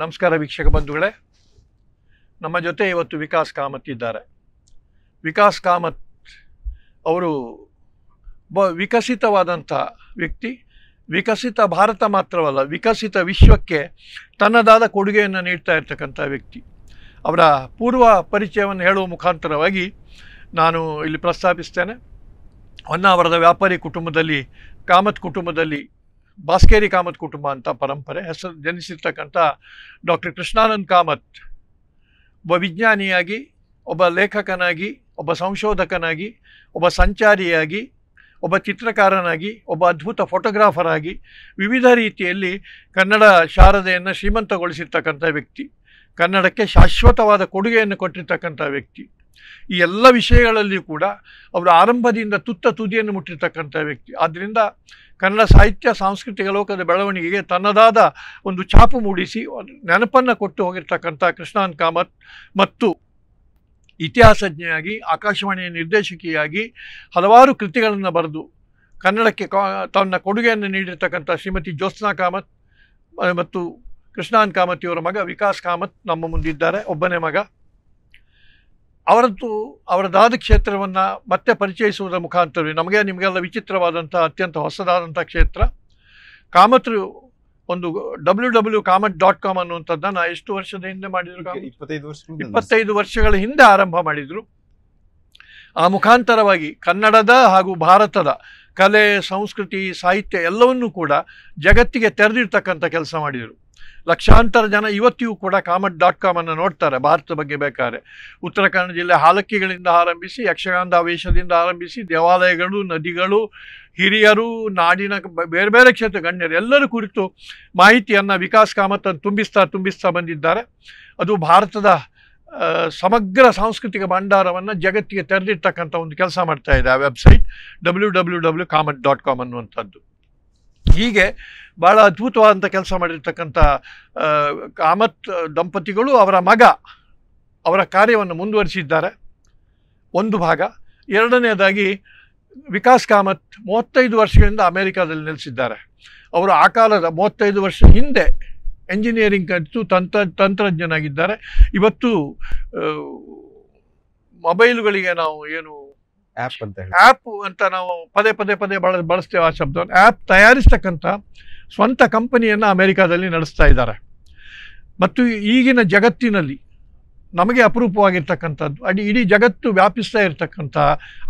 ನಮಸ್ಕಾರ ವೀಕ್ಷಕ ಬಂಧುಗಳೇ. ನಮ್ಮ ಜೊತೆ ಇವತ್ತು ವಿಕಾಸ್ ಕಾಮತ್ ಇದ್ದಾರೆ. ವಿಕಾಸ್ ಕಾಮತ್ ಅವರು ವಿಕಸಿತವಾದಂಥ ವ್ಯಕ್ತಿ. ವಿಕಸಿತ ಭಾರತ ಮಾತ್ರವಲ್ಲ, ವಿಕಸಿತ ವಿಶ್ವಕ್ಕೆ ತನ್ನದಾದ ಕೊಡುಗೆಯನ್ನು ನೀಡ್ತಾ ಇರ್ತಕ್ಕಂಥ ವ್ಯಕ್ತಿ. ಅವರ ಪೂರ್ವ ಪರಿಚಯವನ್ನು ಹೇಳುವ ಮುಖಾಂತರವಾಗಿ ನಾನು ಇಲ್ಲಿ ಪ್ರಸ್ತಾಪಿಸ್ತೇನೆ. ಹೊನ್ನಾವರದ ವ್ಯಾಪಾರಿ ಕುಟುಂಬದಲ್ಲಿ, ಕಾಮತ್ ಕುಟುಂಬದಲ್ಲಿ, ಬಾಸ್ಕೇರಿ ಕಾಮತ್ ಕುಟುಂಬ ಅಂತ ಪರಂಪರೆ ಹೆಸರು ಜನಿಸಿರ್ತಕ್ಕಂಥ ಡಾಕ್ಟರ್ ಕೃಷ್ಣಾನಂದ್ ಕಾಮತ್ ಒಬ್ಬ ವಿಜ್ಞಾನಿಯಾಗಿ, ಒಬ್ಬ ಲೇಖಕನಾಗಿ, ಒಬ್ಬ ಸಂಶೋಧಕನಾಗಿ, ಒಬ್ಬ ಸಂಚಾರಿಯಾಗಿ, ಒಬ್ಬ ಚಿತ್ರಕಾರನಾಗಿ, ಒಬ್ಬ ಅದ್ಭುತ ಫೋಟೋಗ್ರಾಫರ್ ಆಗಿ ವಿವಿಧ ರೀತಿಯಲ್ಲಿ ಕನ್ನಡ ಶಾರದೆಯನ್ನು ಶ್ರೀಮಂತಗೊಳಿಸಿರ್ತಕ್ಕಂಥ ವ್ಯಕ್ತಿ. ಕನ್ನಡಕ್ಕೆ ಶಾಶ್ವತವಾದ ಕೊಡುಗೆಯನ್ನು ಕೊಟ್ಟಿರ್ತಕ್ಕಂಥ ವ್ಯಕ್ತಿ. ಈ ಎಲ್ಲ ವಿಷಯಗಳಲ್ಲಿಯೂ ಕೂಡ ಅವರು ಆರಂಭದಿಂದ ತುತ್ತ ತುದಿಯನ್ನು ಮುಟ್ಟಿರ್ತಕ್ಕಂಥ ವ್ಯಕ್ತಿ. ಆದ್ದರಿಂದ ಕನ್ನಡ ಸಾಹಿತ್ಯ ಸಾಂಸ್ಕೃತಿಕ ಲೋಕದ ಬೆಳವಣಿಗೆಗೆ ತನ್ನದಾದ ಒಂದು ಛಾಪು ಮೂಡಿಸಿ ನೆನಪನ್ನು ಕೊಟ್ಟು ಹೋಗಿರ್ತಕ್ಕಂಥ ಕೃಷ್ಣಾನಂದ್ ಕಾಮತ್ ಮತ್ತು ಇತಿಹಾಸಜ್ಞೆಯಾಗಿ, ಆಕಾಶವಾಣಿಯ ನಿರ್ದೇಶಕಿಯಾಗಿ ಹಲವಾರು ಕೃತಿಗಳನ್ನು ಬರೆದು ಕನ್ನಡಕ್ಕೆ ತನ್ನ ಕೊಡುಗೆಯನ್ನು ನೀಡಿರ್ತಕ್ಕಂಥ ಶ್ರೀಮತಿ ಜ್ಯೋತ್ಸ್ನಾ ಕಾಮತ್ ಮತ್ತು ಕೃಷ್ಣಾನಂದ್ ಕಾಮತ್ ಇವರ ಮಗ ವಿಕಾಸ್ ಕಾಮತ್ ನಮ್ಮ ಮುಂದಿದ್ದಾರೆ, ಒಬ್ಬನೇ ಮಗ. ಅವರದಾದ ಕ್ಷೇತ್ರವನ್ನು ಮತ್ತೆ ಪರಿಚಯಿಸುವುದರ ಮುಖಾಂತರವೇ ನಿಮಗೆಲ್ಲ ವಿಚಿತ್ರವಾದಂಥ, ಅತ್ಯಂತ ಹೊಸದಾದಂಥ ಕ್ಷೇತ್ರ ಕಾಮತ್ರು ಒಂದು www.kamat.com ಅನ್ನುವಂಥದ್ದನ್ನು ಎಷ್ಟು ವರ್ಷದ ಹಿಂದೆ ಮಾಡಿದರು? 25 ವರ್ಷಗಳ ಹಿಂದೆ ಆರಂಭ ಮಾಡಿದರು. ಆ ಮುಖಾಂತರವಾಗಿ ಕನ್ನಡದ ಹಾಗೂ ಭಾರತದ ಕಲೆ, ಸಂಸ್ಕೃತಿ, ಸಾಹಿತ್ಯ ಎಲ್ಲವನ್ನೂ ಕೂಡ ಜಗತ್ತಿಗೆ ತೆರೆದಿರ್ತಕ್ಕಂಥ ಕೆಲಸ ಮಾಡಿದರು. ಲಕ್ಷಾಂತರ ಜನ ಇವತ್ತಿಗೂ ಕೂಡ kamat.com ಅನ್ನು ನೋಡ್ತಾರೆ. ಭಾರತದ ಬಗ್ಗೆ ಬೇಕಾದ್ರೆ ಉತ್ತರ ಕನ್ನಡ ಜಿಲ್ಲೆ ಹಾಲಕ್ಕಿಗಳಿಂದ ಆರಂಭಿಸಿ, ಯಕ್ಷಗಾನದ ಆವೇಶದಿಂದ ಆರಂಭಿಸಿ, ದೇವಾಲಯಗಳು, ನದಿಗಳು, ಹಿರಿಯರು, ನಾಡಿನ ಬೇರೆ ಬೇರೆ ಕ್ಷೇತ್ರ ಗಣ್ಯರು ಎಲ್ಲರ ಕುರಿತು ಮಾಹಿತಿಯನ್ನು ವಿಕಾಸ್ ಕಾಮತ್ ತುಂಬಿಸ್ತಾ ಬಂದಿದ್ದಾರೆ. ಅದು ಭಾರತದ ಸಮಗ್ರ ಸಾಂಸ್ಕೃತಿಕ ಭಂಡಾರವನ್ನು ಜಗತ್ತಿಗೆ ತೆರೆದಿರ್ತಕ್ಕಂಥ ಒಂದು ಕೆಲಸ ಮಾಡ್ತಾ ಇದೆ ಆ ವೆಬ್ಸೈಟ್ www.kamat.com ಅನ್ನುವಂಥದ್ದು. ಹೀಗೆ ಭಾಳ ಅದ್ಭುತವಾದಂಥ ಕೆಲಸ ಮಾಡಿರ್ತಕ್ಕಂಥ ಕಾಮತ್ ದಂಪತಿಗಳು ಅವರ ಮಗ ಅವರ ಕಾರ್ಯವನ್ನು ಮುಂದುವರಿಸಿದ್ದಾರೆ, ಒಂದು ಭಾಗ. ಎರಡನೇದಾಗಿ ವಿಕಾಸ್ ಕಾಮತ್ 35 ವರ್ಷಗಳಿಂದ ಅಮೇರಿಕಾದಲ್ಲಿ ನೆಲೆಸಿದ್ದಾರೆ. ಅವರು ಆ ಕಾಲದ 35 ವರ್ಷ ಹಿಂದೆ ಎಂಜಿನಿಯರಿಂಗ್ ಕಲಿತು ತಂತ್ರಜ್ಞನಾಗಿದ್ದಾರೆ. ಇವತ್ತು ಮೊಬೈಲುಗಳಿಗೆ ನಾವು ಏನು ಆ್ಯಪ್ ಅಂತ ನಾವು ಪದೇ ಬಳಸ್ತೇವೆ ಆ ಶಬ್ದವನ್ನು. ಆ್ಯಪ್ ತಯಾರಿಸ್ತಕ್ಕಂಥ ಸ್ವಂತ ಕಂಪನಿಯನ್ನು ಅಮೆರಿಕಾದಲ್ಲಿ ನಡೆಸ್ತಾ ಇದ್ದಾರೆ. ಮತ್ತು ಈಗಿನ ಜಗತ್ತಿನಲ್ಲಿ ನಮಗೆ ಅಪರೂಪವಾಗಿರ್ತಕ್ಕಂಥದ್ದು, ಇಡೀ ಜಗತ್ತು ವ್ಯಾಪಿಸ್ತಾ ಇರತಕ್ಕಂಥ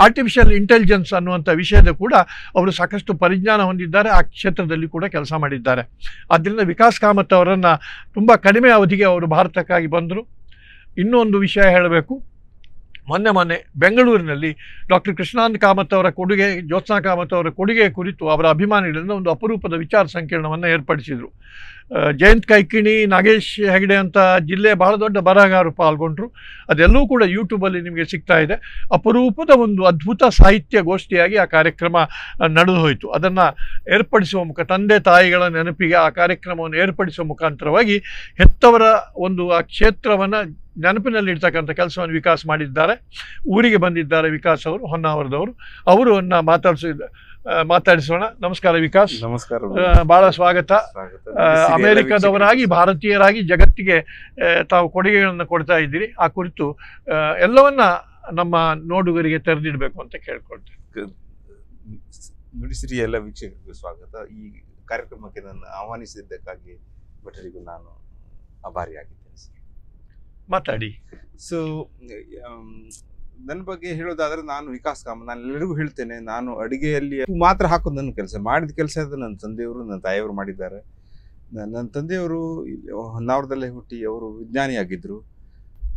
ಆರ್ಟಿಫಿಷಿಯಲ್ ಇಂಟೆಲಿಜೆನ್ಸ್ ಅನ್ನುವಂಥ ವಿಷಯದ ಕೂಡ ಅವರು ಸಾಕಷ್ಟು ಪರಿಜ್ಞಾನ ಹೊಂದಿದ್ದಾರೆ. ಆ ಕ್ಷೇತ್ರದಲ್ಲಿ ಕೂಡ ಕೆಲಸ ಮಾಡಿದ್ದಾರೆ. ಆದ್ದರಿಂದ ವಿಕಾಸ್ ಕಾಮತ್ ಅವರನ್ನು ತುಂಬ ಕಡಿಮೆ ಅವಧಿಗೆ ಅವರು ಭಾರತಕ್ಕಾಗಿ ಬಂದರು. ಇನ್ನೊಂದು ವಿಷಯ ಹೇಳಬೇಕು. ಮೊನ್ನೆ ಬೆಂಗಳೂರಿನಲ್ಲಿ ಡಾಕ್ಟರ್ ಕೃಷ್ಣಾನಂದ್ ಕಾಮತ್ ಅವರ ಕೊಡುಗೆ, ಜ್ಯೋತ್ಸ್ನಾ ಕಾಮತ್ ಅವರ ಕೊಡುಗೆ ಕುರಿತು ಅವರ ಅಭಿಮಾನಿಗಳಿಂದ ಒಂದು ಅಪರೂಪದ ವಿಚಾರ ಸಂಕಿರಣವನ್ನು ಏರ್ಪಡಿಸಿದರು. ಜಯಂತ್ ಕೈಕಿಣಿ, ನಾಗೇಶ್ ಹೆಗಡೆ ಅಂತ ಜಿಲ್ಲೆ ಬಹಳ ದೊಡ್ಡ ಬರಹಗಾರರು ಪಾಲ್ಗೊಂಡ್ರು. ಅದೆಲ್ಲವೂ ಕೂಡ ಯೂಟ್ಯೂಬಲ್ಲಿ ನಿಮಗೆ ಸಿಗ್ತಾ ಇದೆ. ಅಪರೂಪದ ಒಂದು ಅದ್ಭುತ ಸಾಹಿತ್ಯ ಗೋಷ್ಠಿಯಾಗಿ ಆ ಕಾರ್ಯಕ್ರಮ ನಡೆದು ಹೋಯಿತು. ಅದನ್ನು ಏರ್ಪಡಿಸುವ ತಂದೆ ತಾಯಿಗಳ ನೆನಪಿಗೆ ಆ ಕಾರ್ಯಕ್ರಮವನ್ನು ಏರ್ಪಡಿಸುವ ಮುಖಾಂತರವಾಗಿ ಹೆತ್ತವರ ಒಂದು ಆ ಕ್ಷೇತ್ರವನ್ನು ನೆನಪಿನಲ್ಲಿರ್ತಕ್ಕಂಥ ಕೆಲಸವನ್ನು ವಿಕಾಸ್ ಮಾಡಿದ್ದಾರೆ. ಊರಿಗೆ ಬಂದಿದ್ದಾರೆ ವಿಕಾಸ್ ಅವರು, ಹೊನ್ನಾವರದವರು. ಅವರನ್ನು ಮಾತಾಡಿಸೋಣ. ನಮಸ್ಕಾರ ವಿಕಾಸ್. ನಮಸ್ಕಾರ. ಬಹಳ ಸ್ವಾಗತ. ಅಮೆರಿಕದವರಾಗಿ ಭಾರತೀಯರಾಗಿ ಜಗತ್ತಿಗೆ ತಾವು ಕೊಡುಗೆಗಳನ್ನು ಕೊಡ್ತಾ ಇದ್ದೀರಿ. ಆ ಕುರಿತು ಎಲ್ಲವನ್ನ ನಮ್ಮ ನೋಡುಗರಿಗೆ ತೆರೆದಿಡಬೇಕು ಅಂತ ಕೇಳ್ಕೊಳ್ತೇನೆ. ನುಡಿಸಿರಿ ಎಲ್ಲ ವೀಕ್ಷಕರಿಗೂ ಸ್ವಾಗತ. ಈ ಕಾರ್ಯಕ್ರಮಕ್ಕೆ ನನ್ನ ಆಹ್ವಾನಿಸಿದ್ದಕ್ಕಾಗಿ ಭಟರಿಗೂ ನಾನು ಆಭಾರಿಯಾಗಿದ್ದೇನೆ. ಮಾತಾಡಿ. ಸೊ ನನ್ನ ಬಗ್ಗೆ ಹೇಳೋದಾದ್ರೆ, ನಾನು ವಿಕಾಸ್ ಕಾಮತ್. ನಾನು ಎಲ್ಲರಿಗೂ ಹೇಳ್ತೇನೆ, ನಾನು ಅಡುಗೆಯಲ್ಲಿ ಮಾತ್ರ ಹಾಕೋದು ನನ್ನ ಕೆಲಸ. ಮಾಡಿದ ಕೆಲಸ ಅದು ನನ್ನ ತಂದೆಯವರು, ನನ್ನ ತಾಯಿಯವರು ಮಾಡಿದ್ದಾರೆ. ನನ್ನ ತಂದೆಯವರು ಹೊನ್ನಾವರದಲ್ಲೇ ಹುಟ್ಟಿ ಅವರು ವಿಜ್ಞಾನಿಯಾಗಿದ್ದರು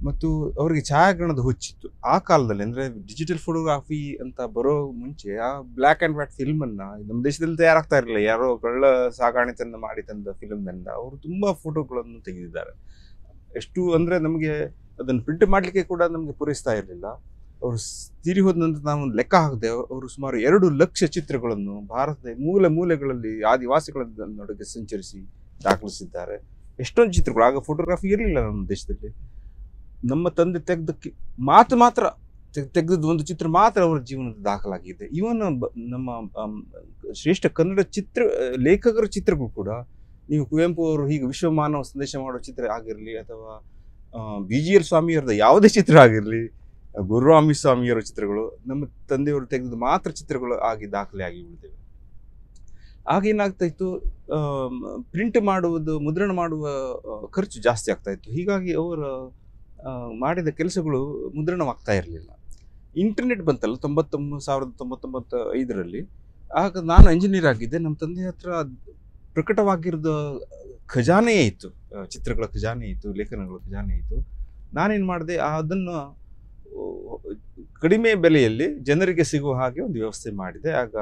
ಮತ್ತು ಅವರಿಗೆ ಛಾಯಾಗ್ರಹಣದ ಹುಚ್ಚಿತ್ತು. ಆ ಕಾಲದಲ್ಲಿ ಅಂದರೆ ಡಿಜಿಟಲ್ ಫೋಟೋಗ್ರಾಫಿ ಅಂತ ಬರೋ ಮುಂಚೆ ಆ ಬ್ಲ್ಯಾಕ್ ಆ್ಯಂಡ್ ವೈಟ್ ಫಿಲ್ಮನ್ನು ನಮ್ಮ ದೇಶದಲ್ಲಿ ತಯಾರಾಗ್ತಾ ಇರಲಿಲ್ಲ. ಯಾರೋ ಕಳ್ಳ ಸಾಗಾಣಿಕೆಯನ್ನು ಮಾಡಿ ತಂದ ಫಿಲ್ಮ್ನಿಂದ ಅವರು ತುಂಬ ಫೋಟೋಗಳನ್ನು ತೆಗೆದಿದ್ದಾರೆ. ಎಷ್ಟು ಅಂದರೆ ನಮಗೆ ಅದನ್ನು ಪ್ರಿಂಟ್ ಮಾಡಲಿಕ್ಕೆ ಕೂಡ ನಮಗೆ ಪೂರೈಸ್ತಾ ಇರಲಿಲ್ಲ. ಅವರು ತೀರಿ ಹೋದ ನಂತರ ನಾವು ಲೆಕ್ಕ ಹಾಕಿದೆ, ಅವರು ಸುಮಾರು 2 ಲಕ್ಷ ಚಿತ್ರಗಳನ್ನು ಭಾರತದ ಮೂಲೆ ಮೂಲೆಗಳಲ್ಲಿ ಆದಿವಾಸಿಗಳ ನಡುವೆ ಸಂಚರಿಸಿ ದಾಖಲಿಸಿದ್ದಾರೆ. ಎಷ್ಟೊಂದು ಚಿತ್ರಗಳು. ಆಗ ಫೋಟೋಗ್ರಫಿ ಇರಲಿಲ್ಲ ನಮ್ಮ ದೇಶದಲ್ಲಿ. ನಮ್ಮ ತಂದೆ ತೆಗೆದಕ್ಕೆ ಮಾತ್ರ ತೆಗೆದದ್ದು ಒಂದು ಚಿತ್ರ ಮಾತ್ರ ಅವರ ಜೀವನದ ದಾಖಲಾಗಿದೆ. ಇವನ್ ನಮ್ಮ ಶ್ರೇಷ್ಠ ಕನ್ನಡ ಲೇಖಕರ ಚಿತ್ರಗಳು ಕೂಡ ನೀವು ಕುವೆಂಪು ಅವರು ಹೀಗೆ ವಿಶ್ವಮಾನವ ಸಂದೇಶ ಮಾಡೋ ಚಿತ್ರ ಆಗಿರಲಿ, ಅಥವಾ BGL ಸ್ವಾಮಿಯವರದ ಯಾವುದೇ ಚಿತ್ರ ಆಗಿರಲಿ, ಗುರುರಾಮಿ ಸ್ವಾಮಿಯವರ ಚಿತ್ರಗಳು, ನಮ್ಮ ತಂದೆಯವರು ತೆಗೆದ ಮಾತ್ರ ಚಿತ್ರಗಳು ಆಗಿ ದಾಖಲೆ ಆಗಿ ಉಳಿದಿವೆ. ಆಗೇನಾಗ್ತಾ ಇತ್ತು, ಪ್ರಿಂಟ್ ಮಾಡುವುದು, ಮುದ್ರಣ ಮಾಡುವ ಖರ್ಚು ಜಾಸ್ತಿ ಆಗ್ತಾ ಇತ್ತು. ಹೀಗಾಗಿ ಅವರು ಮಾಡಿದ ಕೆಲಸಗಳು ಮುದ್ರಣವಾಗ್ತಾ ಇರಲಿಲ್ಲ. ಇಂಟರ್ನೆಟ್ ಬಂತಲ್ಲ 1995ರಲ್ಲಿ, ಆಗ ನಾನು ಇಂಜಿನಿಯರ್ ಆಗಿದ್ದೆ. ನಮ್ಮ ತಂದೆ ಹತ್ರ ಪ್ರಕಟವಾಗಿರೋದ ಖಜಾನೆಯೇ ಇತ್ತು, ಚಿತ್ರಗಳ ಖಜಾನೆ ಇತ್ತು, ಲೇಖನಗಳ ಖಜಾನೆ ಇತ್ತು. ನಾನೇನು ಮಾಡಿದೆ, ಅದನ್ನು ಕಡಿಮೆ ಬೆಲೆಯಲ್ಲಿ ಜನರಿಗೆ ಸಿಗುವ ಹಾಗೆ ಒಂದು ವ್ಯವಸ್ಥೆ ಮಾಡಿದೆ. ಆಗ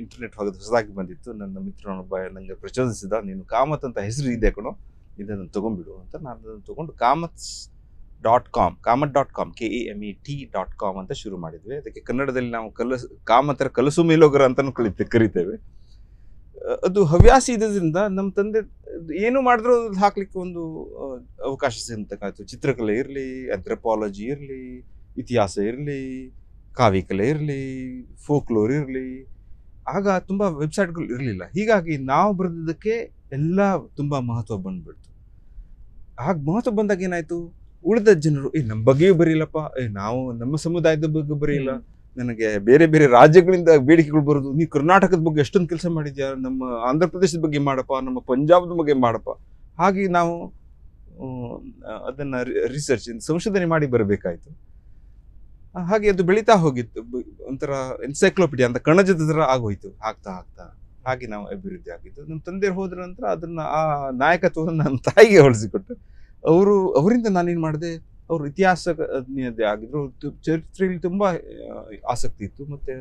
ಇಂಟರ್ನೆಟ್ ಹೊಸದಾಗಿ ಬಂದಿತ್ತು. ನನ್ನ ಮಿತ್ರನೊಬ್ಬ ನನಗೆ ಪ್ರಚೋದಿಸಿದ, ನೀನು ಕಾಮತ್ ಅಂತ ಹೆಸರು ಇದೆ ಕಣೋ, ಇದನ್ನು ತೊಗೊಂಡ್ಬಿಡು ಅಂತ. ನಾನು ಅದನ್ನು ತೊಗೊಂಡು kamat.com KAMET.com ಅಂತ ಶುರು ಮಾಡಿದ್ವಿ. ಅದಕ್ಕೆ ಕನ್ನಡದಲ್ಲಿ ನಾವು ಕಾಮತರ ಕಲಸು ಮೇಲೋಗರ ಅಂತಲೂ ಕರಿತೇವೆ. ಅದು ಹವ್ಯಾಸ ಇದ್ರಿಂದ ನಮ್ಮ ತಂದೆ ಏನು ಮಾಡಿದ್ರು ಹಾಕ್ಲಿಕ್ಕೆ ಒಂದು ಅವಕಾಶ ಸಿಗತಕ್ಕಾಯ್ತು. ಚಿತ್ರಕಲೆ ಇರಲಿ, ಆಂಥ್ರೋಪಾಲಜಿ ಇರಲಿ, ಇತಿಹಾಸ ಇರಲಿ, ಕಾವ್ಯಕಲೆ ಇರಲಿ, ಫೋಕ್ಲೋರ್ ಇರಲಿ. ಆಗ ತುಂಬ ವೆಬ್ಸೈಟ್ಗಳು ಇರಲಿಲ್ಲ. ಹೀಗಾಗಿ ನಾವು ಬರೆದಿದ್ದಕ್ಕೆ ಎಲ್ಲ ತುಂಬ ಮಹತ್ವ ಬಂದ್ಬಿಡ್ತು. ಆಗ ಮಹತ್ವ ಬಂದಾಗ ಏನಾಯ್ತು, ಉಳಿದ ಜನರು ನಮ್ಮ ಬಗ್ಗೆಯೂ ಬರೀಲಪ್ಪ, ನಾವು ನಮ್ಮ ಸಮುದಾಯದ ಬಗ್ಗೆ ಬರೀಲ್ಲ, ನನಗೆ ಬೇರೆ ಬೇರೆ ರಾಜ್ಯಗಳಿಂದ ಬೇಡಿಕೆಗಳು ಬರೋದು, ನೀವು ಕರ್ನಾಟಕದ ಬಗ್ಗೆ ಎಷ್ಟೊಂದು ಕೆಲಸ ಮಾಡಿದ್ಯಾ, ನಮ್ಮ ಆಂಧ್ರ ಪ್ರದೇಶದ ಬಗ್ಗೆ ಮಾಡಪ್ಪ, ನಮ್ಮ ಪಂಜಾಬ್ದ ಬಗ್ಗೆ ಮಾಡಪ್ಪ. ಹಾಗೆ ನಾವು ಅದನ್ನು ರಿಸರ್ಚ್ ಸಂಶೋಧನೆ ಮಾಡಿ ಬರಬೇಕಾಯ್ತು. ಹಾಗೆ ಅದು ಬೆಳೀತಾ ಹೋಗಿತ್ತು. ಒಂಥರ ಎನ್ಸೈಕ್ಲೋಪಿಡಿಯಾ ಅಂತ ಕಣಜದ ಥರ ಆಗೋಯ್ತು. ಆಗ್ತಾ ಹಾಗೆ ನಾವು ಅಭಿವೃದ್ಧಿ ಆಗಿದ್ದು. ನಮ್ಮ ತಂದೆಯರು ಹೋದ ನಂತರ ಅದನ್ನು, ಆ ನಾಯಕತ್ವವನ್ನು ನನ್ನ ತಾಯಿಗೆ ಹೊಲಿಸಿಕೊಟ್ಟು, ಅವರಿಂದ ನಾನೇನು ಮಾಡಿದೆ, ಅವರು ಇತಿಹಾಸಜ್ಞದೇ ಆಗಿದ್ರು, ಚರಿತ್ರೆಯಲ್ಲಿ ತುಂಬ ಆಸಕ್ತಿ ಇತ್ತು. ಮತ್ತು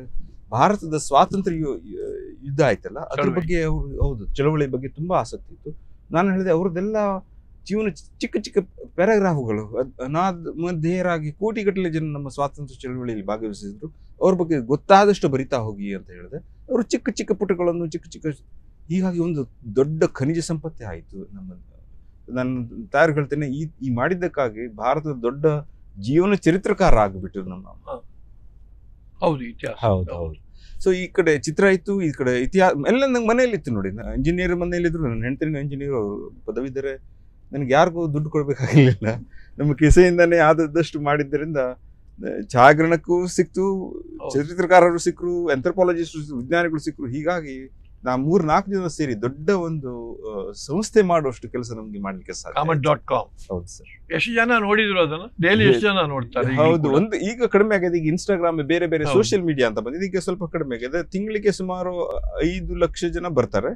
ಭಾರತದ ಸ್ವಾತಂತ್ರ್ಯ ಯುದ್ಧ ಆಯ್ತಲ್ಲ, ಅದ್ರ ಬಗ್ಗೆ ಅವರು, ಹೌದು, ಚಳವಳಿ ಬಗ್ಗೆ ತುಂಬ ಆಸಕ್ತಿ ಇತ್ತು. ನಾನು ಹೇಳಿದೆ, ಅವ್ರದ್ದೆಲ್ಲ ಜೀವನ ಚಿಕ್ಕ ಚಿಕ್ಕ ಪ್ಯಾರಾಗ್ರಾಫ್ಗಳು, ಅನಾಮಧೇಯರಾಗಿ ಕೋಟಿಗಟ್ಟಲೆ ಜನ ನಮ್ಮ ಸ್ವಾತಂತ್ರ್ಯ ಚಳವಳಿಯಲ್ಲಿ ಭಾಗವಹಿಸಿದ್ರು, ಅವ್ರ ಬಗ್ಗೆ ಗೊತ್ತಾದಷ್ಟು ಬರಿತಾ ಹೋಗಿ ಅಂತ ಹೇಳಿದೆ. ಅವರು ಚಿಕ್ಕ ಚಿಕ್ಕ ಪುಟಗಳನ್ನು ಹೀಗಾಗಿ ಒಂದು ದೊಡ್ಡ ಖನಿಜ ಸಂಪತ್ತೇ ಆಯಿತು ನಮ್ಮ. ನಾನು ತಯಾರು ಹೇಳ್ತೇನೆ, ಈ ಮಾಡಿದ್ದಕ್ಕಾಗಿ ಭಾರತದ ದೊಡ್ಡ ಜೀವನ ಚರಿತ್ರಕಾರ ಆಗಿಬಿಟ್ರು ನಮ್ಮ. ಹೌದು. ಸೊ ಈ ಕಡೆ ಚಿತ್ರ ಇತ್ತು, ಈ ಕಡೆ ಇತಿಹಾಸ ಎಲ್ಲ ನಂಗೆ ಮನೇಲಿ ಇತ್ತು ನೋಡಿ. ಇಂಜಿನಿಯರ್ ಮನೇಲಿದ್ರು, ನನ್ನ ಹೆಂಡತಿನ ಇಂಜಿನಿಯರ್, ಪದವಿದ್ದರೆ. ನನಗೆ ಯಾರಿಗೂ ದುಡ್ಡು ಕೊಡ್ಬೇಕಾಗಿರ್ಲಿಲ್ಲ. ನಮ್ಮ ಕಿಸೆಯಿಂದಾನೇ ಆದಷ್ಟು ಮಾಡಿದ್ದರಿಂದ ಛಾಯಾಗ್ರಹಣಕ್ಕೂ ಸಿಕ್ತು, ಚರಿತ್ರಕಾರರು ಸಿಕ್ಕರು, ಆಂಥ್ರೋಪಾಲಜಿಸ್ಟ್ ವಿಜ್ಞಾನಿಗಳು ಸಿಕ್ಕರು. ಹೀಗಾಗಿ ನಾವು 3-4 ಜನ ಸೇರಿ ದೊಡ್ಡ ಒಂದು ಸಂಸ್ಥೆ ಮಾಡುವಷ್ಟು ಕೆಲಸ ನಮ್ಗೆ ಮಾಡ್ಲಿಕ್ಕೆ ಸಾಧ್ಯ. kamat.com. ಹೌದು ಸರ್. ಎಷ್ಟು ಜನ ನೋಡಿದ್ರು ಅದನ್ನ? ಡೈಲಿ ಎಷ್ಟು ಜನ ನೋಡ್ತಾರೆ? ಹೌದು, ಈಗ ಕಡಿಮೆ ಆಗಿದೆ. ಈಗ ಇನ್ಸ್ಟಾಗ್ರಾಮ್, ಬೇರೆ ಬೇರೆ ಸೋಷಿಯಲ್ ಮೀಡಿಯಾ ಅಂತ ಬಂದಿದೆ. ಈಗ ಸ್ವಲ್ಪ ಕಡಿಮೆ ಆಗಿದೆ. ತಿಂಗಳಿಗೆ ಸುಮಾರು 5 ಲಕ್ಷ ಜನ ಬರ್ತಾರೆ.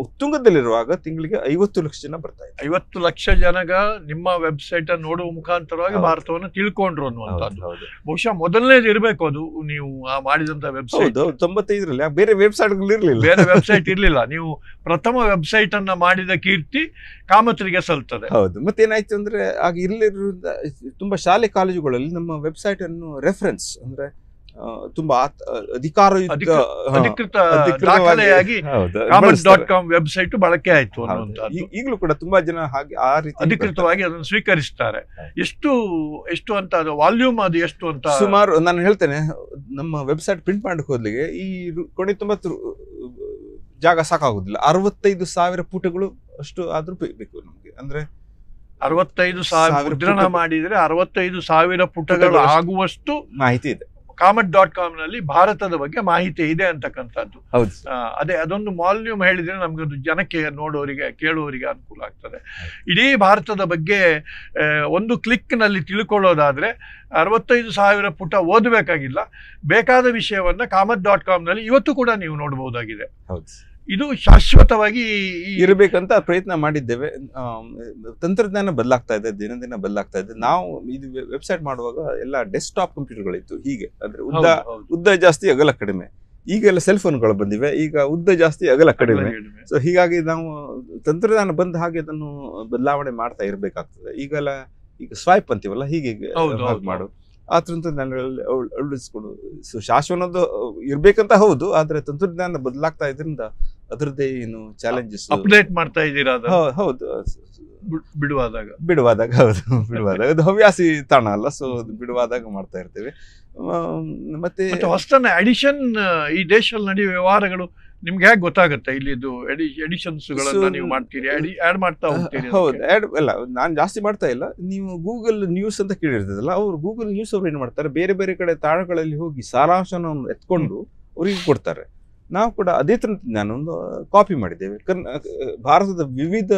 ಉತ್ತುಂಗದಲ್ಲಿರುವಾಗ ತಿಂಗಳಿಗೆ 50 ಲಕ್ಷ ಜನ ಬರ್ತಾ ಇದ್ದಾರೆ. 50 ಲಕ್ಷ ಜನಗ ನಿಮ್ಮ ವೆಬ್ಸೈಟ್ ಅನ್ನು ನೋಡುವ ಮುಖಾಂತರವಾಗಿ ಭಾರತವನ್ನು ತಿಳ್ಕೊಂಡ್ರು ಅನ್ನುವಂಥದ್ದು ಬಹುಶಃ ಮೊದಲನೇದು ಇರಬೇಕು. ಅದು ನೀವು ಮಾಡಿದಂತ ವೆಬ್ಸೈಟ್ 95ರಲ್ಲಿ ಬೇರೆ ವೆಬ್ಸೈಟ್ಗಳು ಇರಲಿಲ್ಲ, ಬೇರೆ ವೆಬ್ಸೈಟ್ ಇರಲಿಲ್ಲ. ನೀವು ಪ್ರಥಮ ವೆಬ್ಸೈಟ್ ಅನ್ನ ಮಾಡಿದ ಕೀರ್ತಿ ಕಾಮತ್ರಿಗೆ ಸಲ್ತದೆ. ಹೌದು. ಮತ್ತೇನಾಯ್ತು ಅಂದ್ರೆ, ಆಗ ಇಲ್ಲಿರುವ ತುಂಬಾ ಶಾಲೆ ಕಾಲೇಜುಗಳಲ್ಲಿ ನಮ್ಮ ವೆಬ್ಸೈಟ್ ಅನ್ನು ರೆಫರೆನ್ಸ್ ಅಂದ್ರೆ ತುಂಬಾ ಅಧಿಕೃತ ದಾಖಲೆಯಾಗಿ kamat.com ವೆಬ್ಸೈಟ್ ಬಳಕೆ ಆಯ್ತು ಅನ್ನುವಂಥದ್ದು. ಈಗಲೂ ಕೂಡ ತುಂಬಾ ಜನ ಹಾಗೆ ಆ ರೀತಿ ಅಧಿಕೃತವಾಗಿ ಅದನ್ನು ಸ್ವೀಕರಿಸ್ತಾರೆ. ಎಷ್ಟು ಅಂತ ಅದು ವಾಲ್ಯೂಮ್, ಅದು ಎಷ್ಟು ಅಂತ ಸುಮಾರು ನಾನು ಹೇಳ್ತೇನೆ. ನಮ್ಮ ವೆಬ್ಸೈಟ್ ಪ್ರಿಂಟ್ ಮಾಡಕ್ಕೆ ಹೋದ್ಲಿಗೆ ಈ 90 ಜಾಗ ಸಾಕಾಗುದಿಲ್ಲ. 65,000 ಪುಟಗಳು ಅಷ್ಟು ಆದ್ರೂ ಬೇಕು ನಮ್ಗೆ. ಅಂದ್ರೆ 65,000 ಮುದ್ರಣ ಮಾಡಿದ್ರೆ 65,000 ಪುಟಗಳು ಆಗುವಷ್ಟು ಮಾಹಿತಿ ಇದೆ. kamat.com ನಲ್ಲಿ ಭಾರತದ ಬಗ್ಗೆ ಮಾಹಿತಿ ಇದೆ ಅಂತಕ್ಕಂಥದ್ದು. ಹೌದು. ಅದೇ ಅದೊಂದು ವಾಲ್ಯೂಮ್ ಹೇಳಿದ್ರೆ ನಮ್ಗೆ ಅದು ಜನಕ್ಕೆ, ನೋಡೋರಿಗೆ, ಕೇಳುವವರಿಗೆ ಅನುಕೂಲ ಆಗ್ತದೆ. ಇಡೀ ಭಾರತದ ಬಗ್ಗೆ ಒಂದು ಕ್ಲಿಕ್ ನಲ್ಲಿ ತಿಳ್ಕೊಳ್ಳೋದಾದ್ರೆ 65,000 ಪುಟ ಓದಬೇಕಾಗಿಲ್ಲ. ಬೇಕಾದ ವಿಷಯವನ್ನ kamat.com ನಲ್ಲಿ ಇವತ್ತು ಕೂಡ ನೀವು ನೋಡಬಹುದಾಗಿದೆ. ಹೌದು. ಇದು ಶಾಶ್ವತವಾಗಿ ಇರಬೇಕಂತ ಪ್ರಯತ್ನ ಮಾಡಿದ್ದೇವೆ. ತಂತ್ರಜ್ಞಾನ ಬದಲಾಗ್ತಾ ಇದೆ, ದಿನ ಬದಲಾಗ್ತಾ ಇದೆ. ನಾವು ಇದು ವೆಬ್ಸೈಟ್ ಮಾಡುವಾಗ ಎಲ್ಲ ಡೆಸ್ಕ್ಟಾಪ್ ಕಂಪ್ಯೂಟರ್ಗಳಿತ್ತು. ಹೀಗೆ ಅಂದ್ರೆ ಉದ್ದ ಜಾಸ್ತಿ, ಅಗಲ ಕಡಿಮೆ. ಈಗೆಲ್ಲ ಸೆಲ್ ಫೋನ್ಗಳು ಬಂದಿವೆ. ಈಗ ಉದ್ದ ಜಾಸ್ತಿ, ಅಗಲ ಕಡಿಮೆ. ಸೊ ಹೀಗಾಗಿ ನಾವು ತಂತ್ರಜ್ಞಾನ ಬಂದ ಹಾಗೆ ಅದನ್ನು ಬದಲಾವಣೆ ಮಾಡ್ತಾ ಇರ್ಬೇಕಾಗ್ತದೆ. ಈಗ ಸ್ವೈಪ್ ಅಂತೀವಲ್ಲ, ಹೀಗೆ ಮಾಡು. ಆ ತಂತ್ರಜ್ಞಾನಗಳಲ್ಲಿ ಅಳವಡಿಸ್ಕೊಂಡು ಶಾಶ್ವತದ್ದು ಇರ್ಬೇಕಂತ ಹೌದು. ಆದ್ರೆ ತಂತ್ರಜ್ಞಾನ ಬದಲಾಗ್ತಾ ಇದರಿಂದ ಅದರದ್ದೇ ಏನು ಚಾಲೆಂಜಸ್ ಅಪ್ಡೇಟ್ ಮಾಡ್ತಾ ಇದ್ದೀರಾ? ಹೌದು. ಬಿಡುವಾದಾಗ ಅದು ಹವ್ಯಾಸಿ ತಾಣ ಅಲ್ಲ. ಸೊ ಬಿಡುವಾದಾಗ ಮಾಡ್ತಾ ಇರ್ತೇವೆ. ಮತ್ತೆ ಹೊಸತನ ಅಡಿಷನ್ ಈ ದೇಶದಲ್ಲಿ ನಡೆಯುವ ವ್ಯವಹಾರಗಳು ನಿಮ್ಗೆ ಹೇಗೆ ಗೊತ್ತಾಗುತ್ತೆ ಇಲ್ಲಿದ್ದು ಎಡಿಷನ್ಸ್ಗಳನ್ನ ನೀವು ಮಾಡ್ತೀರಿ, ಆಡ್ ಮಾಡ್ತಾ ಹೋಗ್ತೀರಿ? ಹೌದು, ಆ್ಯಡ್ ಅಲ್ಲ, ನಾನು ಜಾಸ್ತಿ ಮಾಡ್ತಾ ಇಲ್ಲ. ನೀವು ಗೂಗಲ್ ನ್ಯೂಸ್ ಅಂತ ಕೇಳಿರ್ತದಲ್ಲ, ಅವ್ರು ಗೂಗಲ್ ನ್ಯೂಸ್ ಅವ್ರು ಏನು ಮಾಡ್ತಾರೆ, ಬೇರೆ ಬೇರೆ ಕಡೆ ತಾಣಗಳಲ್ಲಿ ಹೋಗಿ ಸಾರಾಂಶನ ಎತ್ಕೊಂಡು ಅವರಿಗೆ ಕೊಡ್ತಾರೆ. ನಾವು ಕೂಡ ಅದೇ ತರ ನಾನೊಂದು ಕಾಪಿ ಮಾಡಿದ್ದೇವೆ. ಭಾರತದ ವಿವಿಧ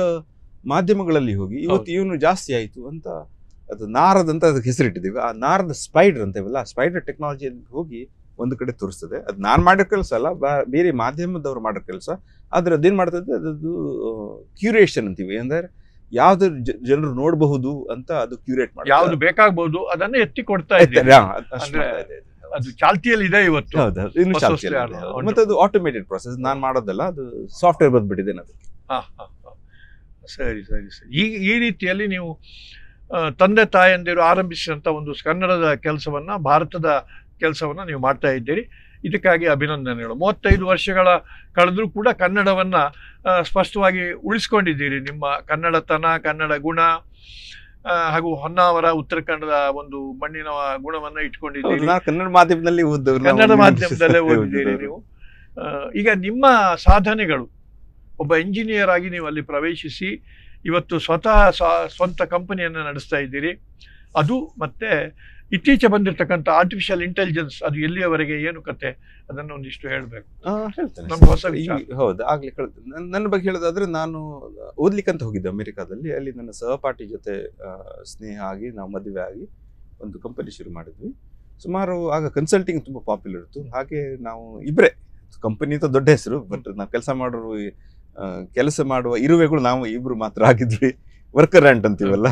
ಮಾಧ್ಯಮಗಳಲ್ಲಿ ಹೋಗಿ ಇವತ್ತು ಇವನು ಜಾಸ್ತಿ ಆಯಿತು ಅಂತ, ಅದು ನಾರದ್ ಅಂತ ಅದಕ್ಕೆ ಹೆಸರಿಟ್ಟಿದ್ದೀವಿ. ಆ ನಾರದ ಸ್ಪೈಡರ್ ಅಂತೇವಲ್ಲ, ಆ ಸ್ಪೈಡರ್ ಟೆಕ್ನಾಲಜಿ ಹೋಗಿ ಒಂದು ಕಡೆ ತೋರಿಸ್ತದೆ. ಅದು ನಾನು ಮಾಡೋ ಕೆಲಸ ಅಲ್ಲ, ಬೇರೆ ಮಾಧ್ಯಮದವ್ರು ಮಾಡೋ ಕೆಲಸ. ಆದ್ರೆ ಅದೇನು ಮಾಡ್ತದೆ, ಅದದ್ದು ಕ್ಯೂರೇಷನ್ ಅಂತೀವಿ, ಅಂದ್ರೆ ಯಾವ್ದು ಜನರು ನೋಡಬಹುದು ಅಂತ ಅದು ಕ್ಯೂರೇಟ್ ಮಾಡಿ, ಯಾವ್ದು ಬೇಕಾಗಬಹುದು ಅದನ್ನ ಎತ್ತಿ ಕೊಡ್ತಾ ಇದ್ದಾರೆ. ಅದು ಚಾಲ್ತಿಯಲ್ಲಿ ಇದೆ ಇವತ್ತು. ಹೌದು, ಇನ್ನು ಚಾಲ್ತಿಯಲ್ಲಿ. ಮತ್ತೆ ಅದು ಆಟೋಮೇಟೆಡ್ ಪ್ರೊಸೆಸ್, ನಾನು ಮಾಡೋದಲ್ಲ, ಅದು ಸಾಫ್ಟ್ವೇರ್ ಬಂದ್ಬಿಟ್ಟಿದೆ ಅದು. ಸರಿ ಸರಿ ಸರಿ. ಈ ರೀತಿಯಲ್ಲಿ ನೀವು ತಂದೆ ತಾಯಂದಿರು ಆರಂಭಿಸಿದಂಥ ಒಂದು ಕನ್ನಡದ ಕೆಲಸವನ್ನ, ಭಾರತದ ಕೆಲಸವನ್ನ ನೀವು ಮಾಡ್ತಾ ಇದ್ದೀರಿ. ಇದಕ್ಕಾಗಿ ಅಭಿನಂದನೆಗಳು. 35 ವರ್ಷಗಳ ಕಳೆದ್ರೂ ಕೂಡ ಕನ್ನಡವನ್ನ ಸ್ಪಷ್ಟವಾಗಿ ಉಳಿಸ್ಕೊಂಡಿದ್ದೀರಿ. ನಿಮ್ಮ ಕನ್ನಡತನ, ಕನ್ನಡ ಗುಣ ಹಾಗೂ ಹೊನ್ನಾವರ ಉತ್ತರ ಕನ್ನಡದ ಒಂದು ಮಣ್ಣಿನ ಗುಣವನ್ನ ಇಟ್ಕೊಂಡಿದ್ದೀರಿ. ಕನ್ನಡ ಮಾಧ್ಯಮದಲ್ಲಿ ಕನ್ನಡ ಮಾಧ್ಯಮದಲ್ಲೇ ಓದಿದ್ದೀರಿ ನೀವು. ಈಗ ನಿಮ್ಮ ಸಾಧನೆಗಳು, ಒಬ್ಬ ಇಂಜಿನಿಯರ್ ಆಗಿ ನೀವು ಅಲ್ಲಿ ಪ್ರವೇಶಿಸಿ ಇವತ್ತು ಸ್ವತಃ ಸ್ವಂತ ಕಂಪನಿಯನ್ನು ನಡೆಸ್ತಾ ಇದ್ದೀರಿ. ಅದು ಮತ್ತೆ ಇತ್ತೀಚೆ ಬಂದಿರತಕ್ಕಂಥ ಆರ್ಟಿಫಿಷಿಯಲ್ ಇಂಟೆಲಿಜೆನ್ಸ್, ಅದು ಎಲ್ಲಿಯವರೆಗೆ, ಏನು ಕತೆ, ಅದನ್ನು ಒಂದಿಷ್ಟು ಹೇಳಬೇಕು. ಹೌದು, ಆಗ್ಲಿ ನನ್ನ ಬಗ್ಗೆ ಹೇಳೋದಾದ್ರೆ, ನಾನು ಓದ್ಲಿಕ್ಕಂತ ಹೋಗಿದ್ದೆ ಅಮೆರಿಕಾದಲ್ಲಿ. ಅಲ್ಲಿ ನನ್ನ ಸಹಪಾಠಿ ಜೊತೆ ಸ್ನೇಹ ಆಗಿ ನಾವು ಮದುವೆ ಆಗಿ ಒಂದು ಕಂಪನಿ ಶುರು ಮಾಡಿದ್ವಿ. ಸುಮಾರು ಆಗ ಕನ್ಸಲ್ಟಿಂಗ್ ತುಂಬಾ ಪಾಪ್ಯುಲರ್ ಇತ್ತು. ಹಾಗೆ ನಾವು ಇಬ್ಬರೇ, ಕಂಪನಿ ಅಂತ ದೊಡ್ಡ ಹೆಸರು, ಬಟ್ ನಾವು ಕೆಲಸ ಮಾಡುವ ಇರುವೆಗಳು ನಾವು ಇಬ್ರು ಮಾತ್ರ ಆಗಿದ್ವಿ. ವರ್ಕರ್ ಆ್ಯಂಟ್ ಅಂತೀವಲ್ಲ,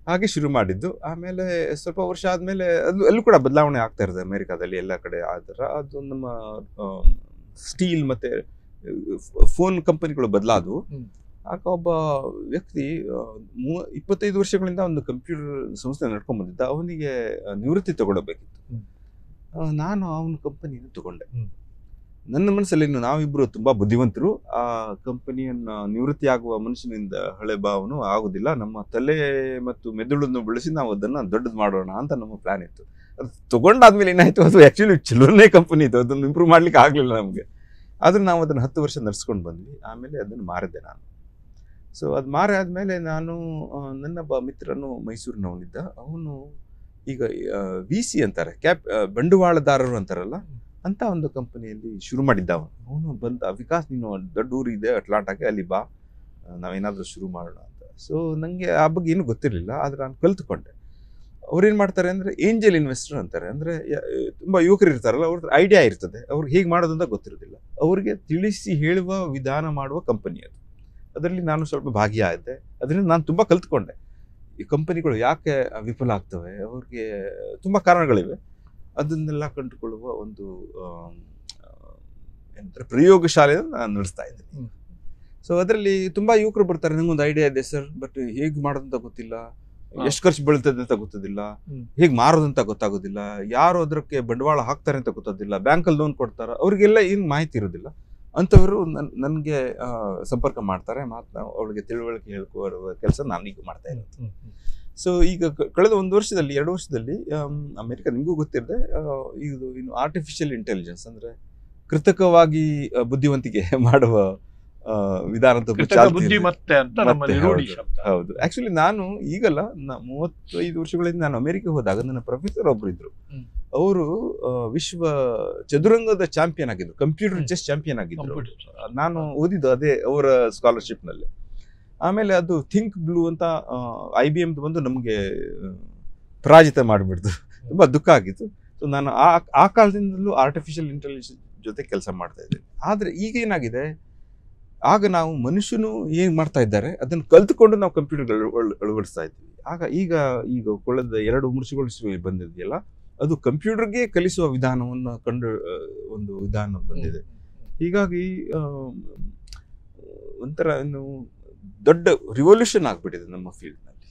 ಹಾಗೆ ಶುರು ಮಾಡಿದ್ದು. ಆಮೇಲೆ ಸ್ವಲ್ಪ ವರ್ಷ ಆದ್ಮೇಲೆ ಅಲ್ಲೂ ಕೂಡ ಬದಲಾವಣೆ ಆಗ್ತಾ ಇರ್ತದೆ ಅಮೆರಿಕಾದಲ್ಲಿ ಎಲ್ಲ ಕಡೆ. ಆದ್ರ ಅದು ನಮ್ಮ ಸ್ಟೀಲ್ ಮತ್ತೆ ಫೋನ್ ಕಂಪನಿಗಳು ಬದಲಾದವು. ಆಗ ಒಬ್ಬ ವ್ಯಕ್ತಿ 25 ವರ್ಷಗಳಿಂದ ಒಂದು ಕಂಪ್ಯೂಟರ್ ಸಂಸ್ಥೆ ನಡ್ಕೊಂಡ್ ಬಂದಿದ್ದ. ಅವನಿಗೆ ನಿವೃತ್ತಿ ತಗೊಳ್ಬೇಕಿತ್ತು. ನಾನು ಅವನ ಕಂಪನಿಯನ್ನು ತಗೊಂಡೆ. ನನ್ನ ಮನಸ್ಸಲ್ಲಿ ನಾವಿಬ್ರು ತುಂಬಾ ಬುದ್ಧಿವಂತರು, ಆ ಕಂಪನಿಯನ್ನ ನಿವೃತ್ತಿ ಆಗುವ ಮನುಷ್ಯನಿಂದ ಹಳೆ ಭಾವನು ಆಗುದಿಲ್ಲ, ನಮ್ಮ ತಲೆ ಮತ್ತು ಮೆದುಳನ್ನು ಬಳಸಿ ನಾವು ಅದನ್ನ ದೊಡ್ಡದು ಮಾಡೋಣ ಅಂತ ನಮ್ಮ ಪ್ಲಾನ್ ಇತ್ತು. ಅದು ತಗೊಂಡಾದ್ಮೇಲೆ ಏನಾಯ್ತು, ಅದು ಆಕ್ಚುಲಿ ಚಲೋನೇ ಕಂಪನಿ ಇತ್ತು, ಅದನ್ನು ಇಂಪ್ರೂವ್ ಮಾಡ್ಲಿಕ್ಕೆ ಆಗ್ಲಿಲ್ಲ ನಮ್ಗೆ. ಆದ್ರೆ ನಾವು ಅದನ್ನ 10 ವರ್ಷ ನಡ್ಸ್ಕೊಂಡು ಬಂದ್ವಿ. ಆಮೇಲೆ ಅದನ್ನು ಮಾರಿದ್ದೆ ನಾನು. ಸೊ ಅದು ಮಾರಿ ಆದ್ಮೇಲೆ ನಾನು, ನನ್ನೊಬ್ಬ ಮಿತ್ರನು ಮೈಸೂರಿನವನಿದ್ದ, ಅವನು ಈಗ VC ಅಂತಾರೆ, ಬಂಡವಾಳದಾರರು ಅಂತಾರಲ್ಲ, ಅಂತ ಒಂದು ಕಂಪನಿಯಲ್ಲಿ ಶುರು ಮಾಡಿದ್ದ. ಅವನು ಬಂದ, ವಿಕಾಸ್ ನೀನು ದೊಡ್ಡ ಊರಿದೆ ಅಟ್ಲಾಂಟಾಗೆ, ಅಲ್ಲಿ ಬಾ, ನಾವೇನಾದ್ರೂ ಶುರು ಮಾಡೋಣ ಅಂತ. ಸೊ ನನಗೆ ಆ ಬಗ್ಗೆ ಏನೂ ಗೊತ್ತಿರಲಿಲ್ಲ, ಆದ್ರೆ ನಾನು ಕಲ್ತ್ಕೊಂಡೆ. ಅವ್ರೇನು ಮಾಡ್ತಾರೆ ಅಂದರೆ ಏಂಜಲ್ ಇನ್ವೆಸ್ಟರ್ ಅಂತಾರೆ. ಅಂದರೆ ತುಂಬ ಯುವಕರು ಇರ್ತಾರಲ್ಲ, ಅವ್ರದ್ದು ಐಡಿಯಾ ಇರ್ತದೆ, ಅವ್ರಿಗೆ ಹೇಗೆ ಮಾಡೋದು ಅಂತ ಗೊತ್ತಿರೋದಿಲ್ಲ, ಅವ್ರಿಗೆ ತಿಳಿಸಿ ಹೇಳುವ ವಿಧಾನ ಮಾಡುವ ಕಂಪನಿ ಅದು. ಅದರಲ್ಲಿ ನಾನು ಸ್ವಲ್ಪ ಭಾಗಿಯಾಗಿದ್ದೆ. ಅದರಿಂದ ನಾನು ತುಂಬ ಕಲ್ತ್ಕೊಂಡೆ. ಈ ಕಂಪನಿಗಳು ಯಾಕೆ ವಿಫಲ ಆಗ್ತವೆ, ಅವ್ರಿಗೆ ತುಂಬ ಕಾರಣಗಳಿವೆ. ಅದನ್ನೆಲ್ಲ ಕಂಡುಕೊಳ್ಳುವ ಒಂದು ಪ್ರಯೋಗಶಾಲೆಯನ್ನು ನಾನು ನಡೆಸ್ತಾ ಇದ್ದೀನಿ. ಸೊ ಅದರಲ್ಲಿ ತುಂಬಾ ಯುವಕರು ಬರ್ತಾರೆ, ನಂಗೊಂದು ಐಡಿಯಾ ಇದೆ ಸರ್, ಬಟ್ ಹೇಗೆ ಮಾಡೋದಂತ ಗೊತ್ತಿಲ್ಲ, ಎಷ್ಟು ಖರ್ಚು ಬೀಳ್ತದೆ ಅಂತ ಗೊತ್ತಿಲ್ಲ, ಹೇಗೆ ಮಾರೋದಂತ ಗೊತ್ತಾಗೋದಿಲ್ಲ, ಯಾರು ಅದಕ್ಕೆ ಬಂಡವಾಳ ಹಾಕ್ತಾರೆ ಅಂತ ಗೊತ್ತಾಗೋದಿಲ್ಲ, ಬ್ಯಾಂಕಲ್ಲಿ ಲೋನ್ ಕೊಡ್ತಾರ, ಅವ್ರಿಗೆಲ್ಲ ಏನು ಮಾಹಿತಿ ಇರೋದಿಲ್ಲ. ಅಂಥವರು ನನಗೆ ಸಂಪರ್ಕ ಮಾಡ್ತಾರೆ, ಅವಳಿಗೆ ತಿಳುವಳಿಕೆ ಹೇಳ್ಕೊಡುವ ಕೆಲಸ ನಾನೀಗ ಮಾಡ್ತಾ ಇರೋದು. ಸೊ ಈಗ ಕಳೆದ 2 ವರ್ಷದಲ್ಲಿ ಅಮೆರಿಕ, ನಿಮಗೂ ಗೊತ್ತಿರದೆ, ಇದು ಇನ್ನು ಆರ್ಟಿಫಿಷಿಯಲ್ ಇಂಟೆಲಿಜೆನ್ಸ್ ಅಂದ್ರೆ ಕೃತಕವಾಗಿ ಬುದ್ಧಿವಂತಿಕೆ ಮಾಡುವ ವಿಧಾನದ ಬುದ್ಧಿಮತ್ತೆ ಅಂತ ನಮ್ಮಲ್ಲಿ ರೂಢಿ ಶಬ್ದ. ಹೌದು, ಆಕ್ಚುಲಿ ನಾನು ಈಗಲ್ಲ, 35 ವರ್ಷಗಳಿಂದ ನಾನು ಅಮೆರಿಕ ಹೋದಾಗ ನನ್ನ ಪ್ರೊಫೆಸರ್ ಒಬ್ರು ಇದ್ರು. ಅವರು ವಿಶ್ವ ಚದುರಂಗದ ಚಾಂಪಿಯನ್ ಆಗಿದ್ರು, ಕಂಪ್ಯೂಟರ್ ಚೆಸ್ ಚಾಂಪಿಯನ್ ಆಗಿದ್ರು. ನಾನು ಓದಿದ್ದು ಅದೇ ಅವರ ಸ್ಕಾಲರ್ಶಿಪ್ ನಲ್ಲಿ. ಆಮೇಲೆ ಅದು ಥಿಂಕ್ ಬ್ಲೂ ಅಂತ IBM ಬಂದು ನಮಗೆ ಪರಾಜಿತ ಮಾಡಿಬಿಡ್ತು. ತುಂಬಾ ದುಃಖ ಆಗಿತ್ತು. ಸೊ ನಾನು ಆ ಕಾಲದಿಂದಲೂ ಆರ್ಟಿಫಿಷಿಯಲ್ ಇಂಟೆಲಿಜೆನ್ಸ್ ಜೊತೆ ಕೆಲಸ ಮಾಡ್ತಾ ಇದ್ದೇನೆ. ಆದ್ರೆ ಈಗ ಏನಾಗಿದೆ, ಆಗ ನಾವು ಮನುಷ್ಯನು ಏನ್ ಮಾಡ್ತಾ ಇದ್ದಾರೆ ಅದನ್ನು ಕಲ್ತುಕೊಂಡು ನಾವು ಕಂಪ್ಯೂಟರ್ ಅಳವಡಿಸ್ತಾ ಇದ್ವಿ. ಈಗ ಕಳೆದ 2 ವರ್ಷಗಳು ಬಂದಿದೆಯಲ್ಲ, ಅದು ಕಂಪ್ಯೂಟರ್ಗೆ ಕಲಿಸುವ ವಿಧಾನವನ್ನು ಒಂದು ವಿಧಾನ ಬಂದಿದೆ. ಹೀಗಾಗಿ ಒಂಥರ ದೊಡ್ಡ ರಿವಲ್ಯೂಷನ್ ಆಗ್ಬಿಟ್ಟಿದೆ ನಮ್ಮ ಫೀಲ್ಡ್ ನಲ್ಲಿ,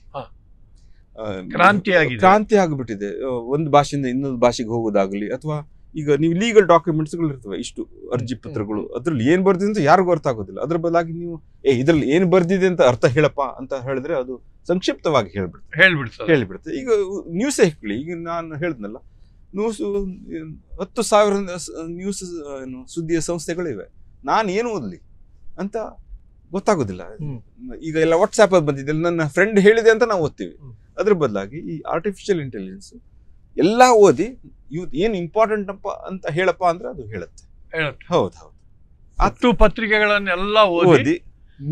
ಕ್ರಾಂತಿ ಆಗ್ಬಿಟ್ಟಿದೆ. ಒಂದು ಭಾಷೆಯಿಂದ ಇನ್ನೊಂದು ಭಾಷೆಗೆ ಹೋಗೋದಾಗ್ಲಿ, ಅಥವಾ ಈಗ ನೀವು ಲೀಗಲ್ ಡಾಕ್ಯುಮೆಂಟ್ಸ್ಗಳು ಇರ್ತವೆ, ಇಷ್ಟು ಅರ್ಜಿ ಪತ್ರಗಳು, ಅದ್ರಲ್ಲಿ ಏನ್ ಬರ್ದಿದೆ ಅಂತ ಯಾರಿಗೂ ಅರ್ಥ ಆಗೋದಿಲ್ಲ. ಅದ್ರ ಬದಲಾಗಿ ನೀವು ಇದ್ರಲ್ಲಿ ಏನ್ ಬರ್ದಿದೆ ಅಂತ ಅರ್ಥ ಹೇಳಪ್ಪ ಅಂತ ಹೇಳಿದ್ರೆ ಅದು ಸಂಕ್ಷಿಪ್ತವಾಗಿ ಹೇಳ್ಬಿಡುತ್ತೆ. ಈಗ ನ್ಯೂಸ್ ಹೇಳಿ, ಈಗ ನಾನು ಹೇಳಿದ್ನಲ್ಲ, 10,000 ನ್ಯೂಸ್ ಸುದ್ದಿಯ ಸಂಸ್ಥೆಗಳಿವೆ. ನಾನು ಏನು ಓದಲಿ ಅಂತ ಗೊತ್ತಾಗೋದಿಲ್ಲ. ಈಗ ಎಲ್ಲ ವಾಟ್ಸ್ಆಪ್ ಬಂದಿದೆ, ನನ್ನ ಫ್ರೆಂಡ್ ಹೇಳಿದೆ ಅಂತ ನಾವು ಓದ್ತೀವಿ. ಅದ್ರ ಬದಲಾಗಿ ಈ ಆರ್ಟಿಫಿಷಿಯಲ್ ಇಂಟೆಲಿಜೆನ್ಸ್ ಎಲ್ಲ ಓದಿ ಇವತ್ತು ಏನು ಇಂಪಾರ್ಟೆಂಟ್ ಅಪ್ಪ ಅಂತ ಹೇಳಪ್ಪ ಅಂದ್ರೆ ಅದು ಹೇಳುತ್ತೆ. ಹೌದು ಹೌದು. ಹತ್ತು ಪತ್ರಿಕೆಗಳನ್ನೆಲ್ಲ ಓದಿ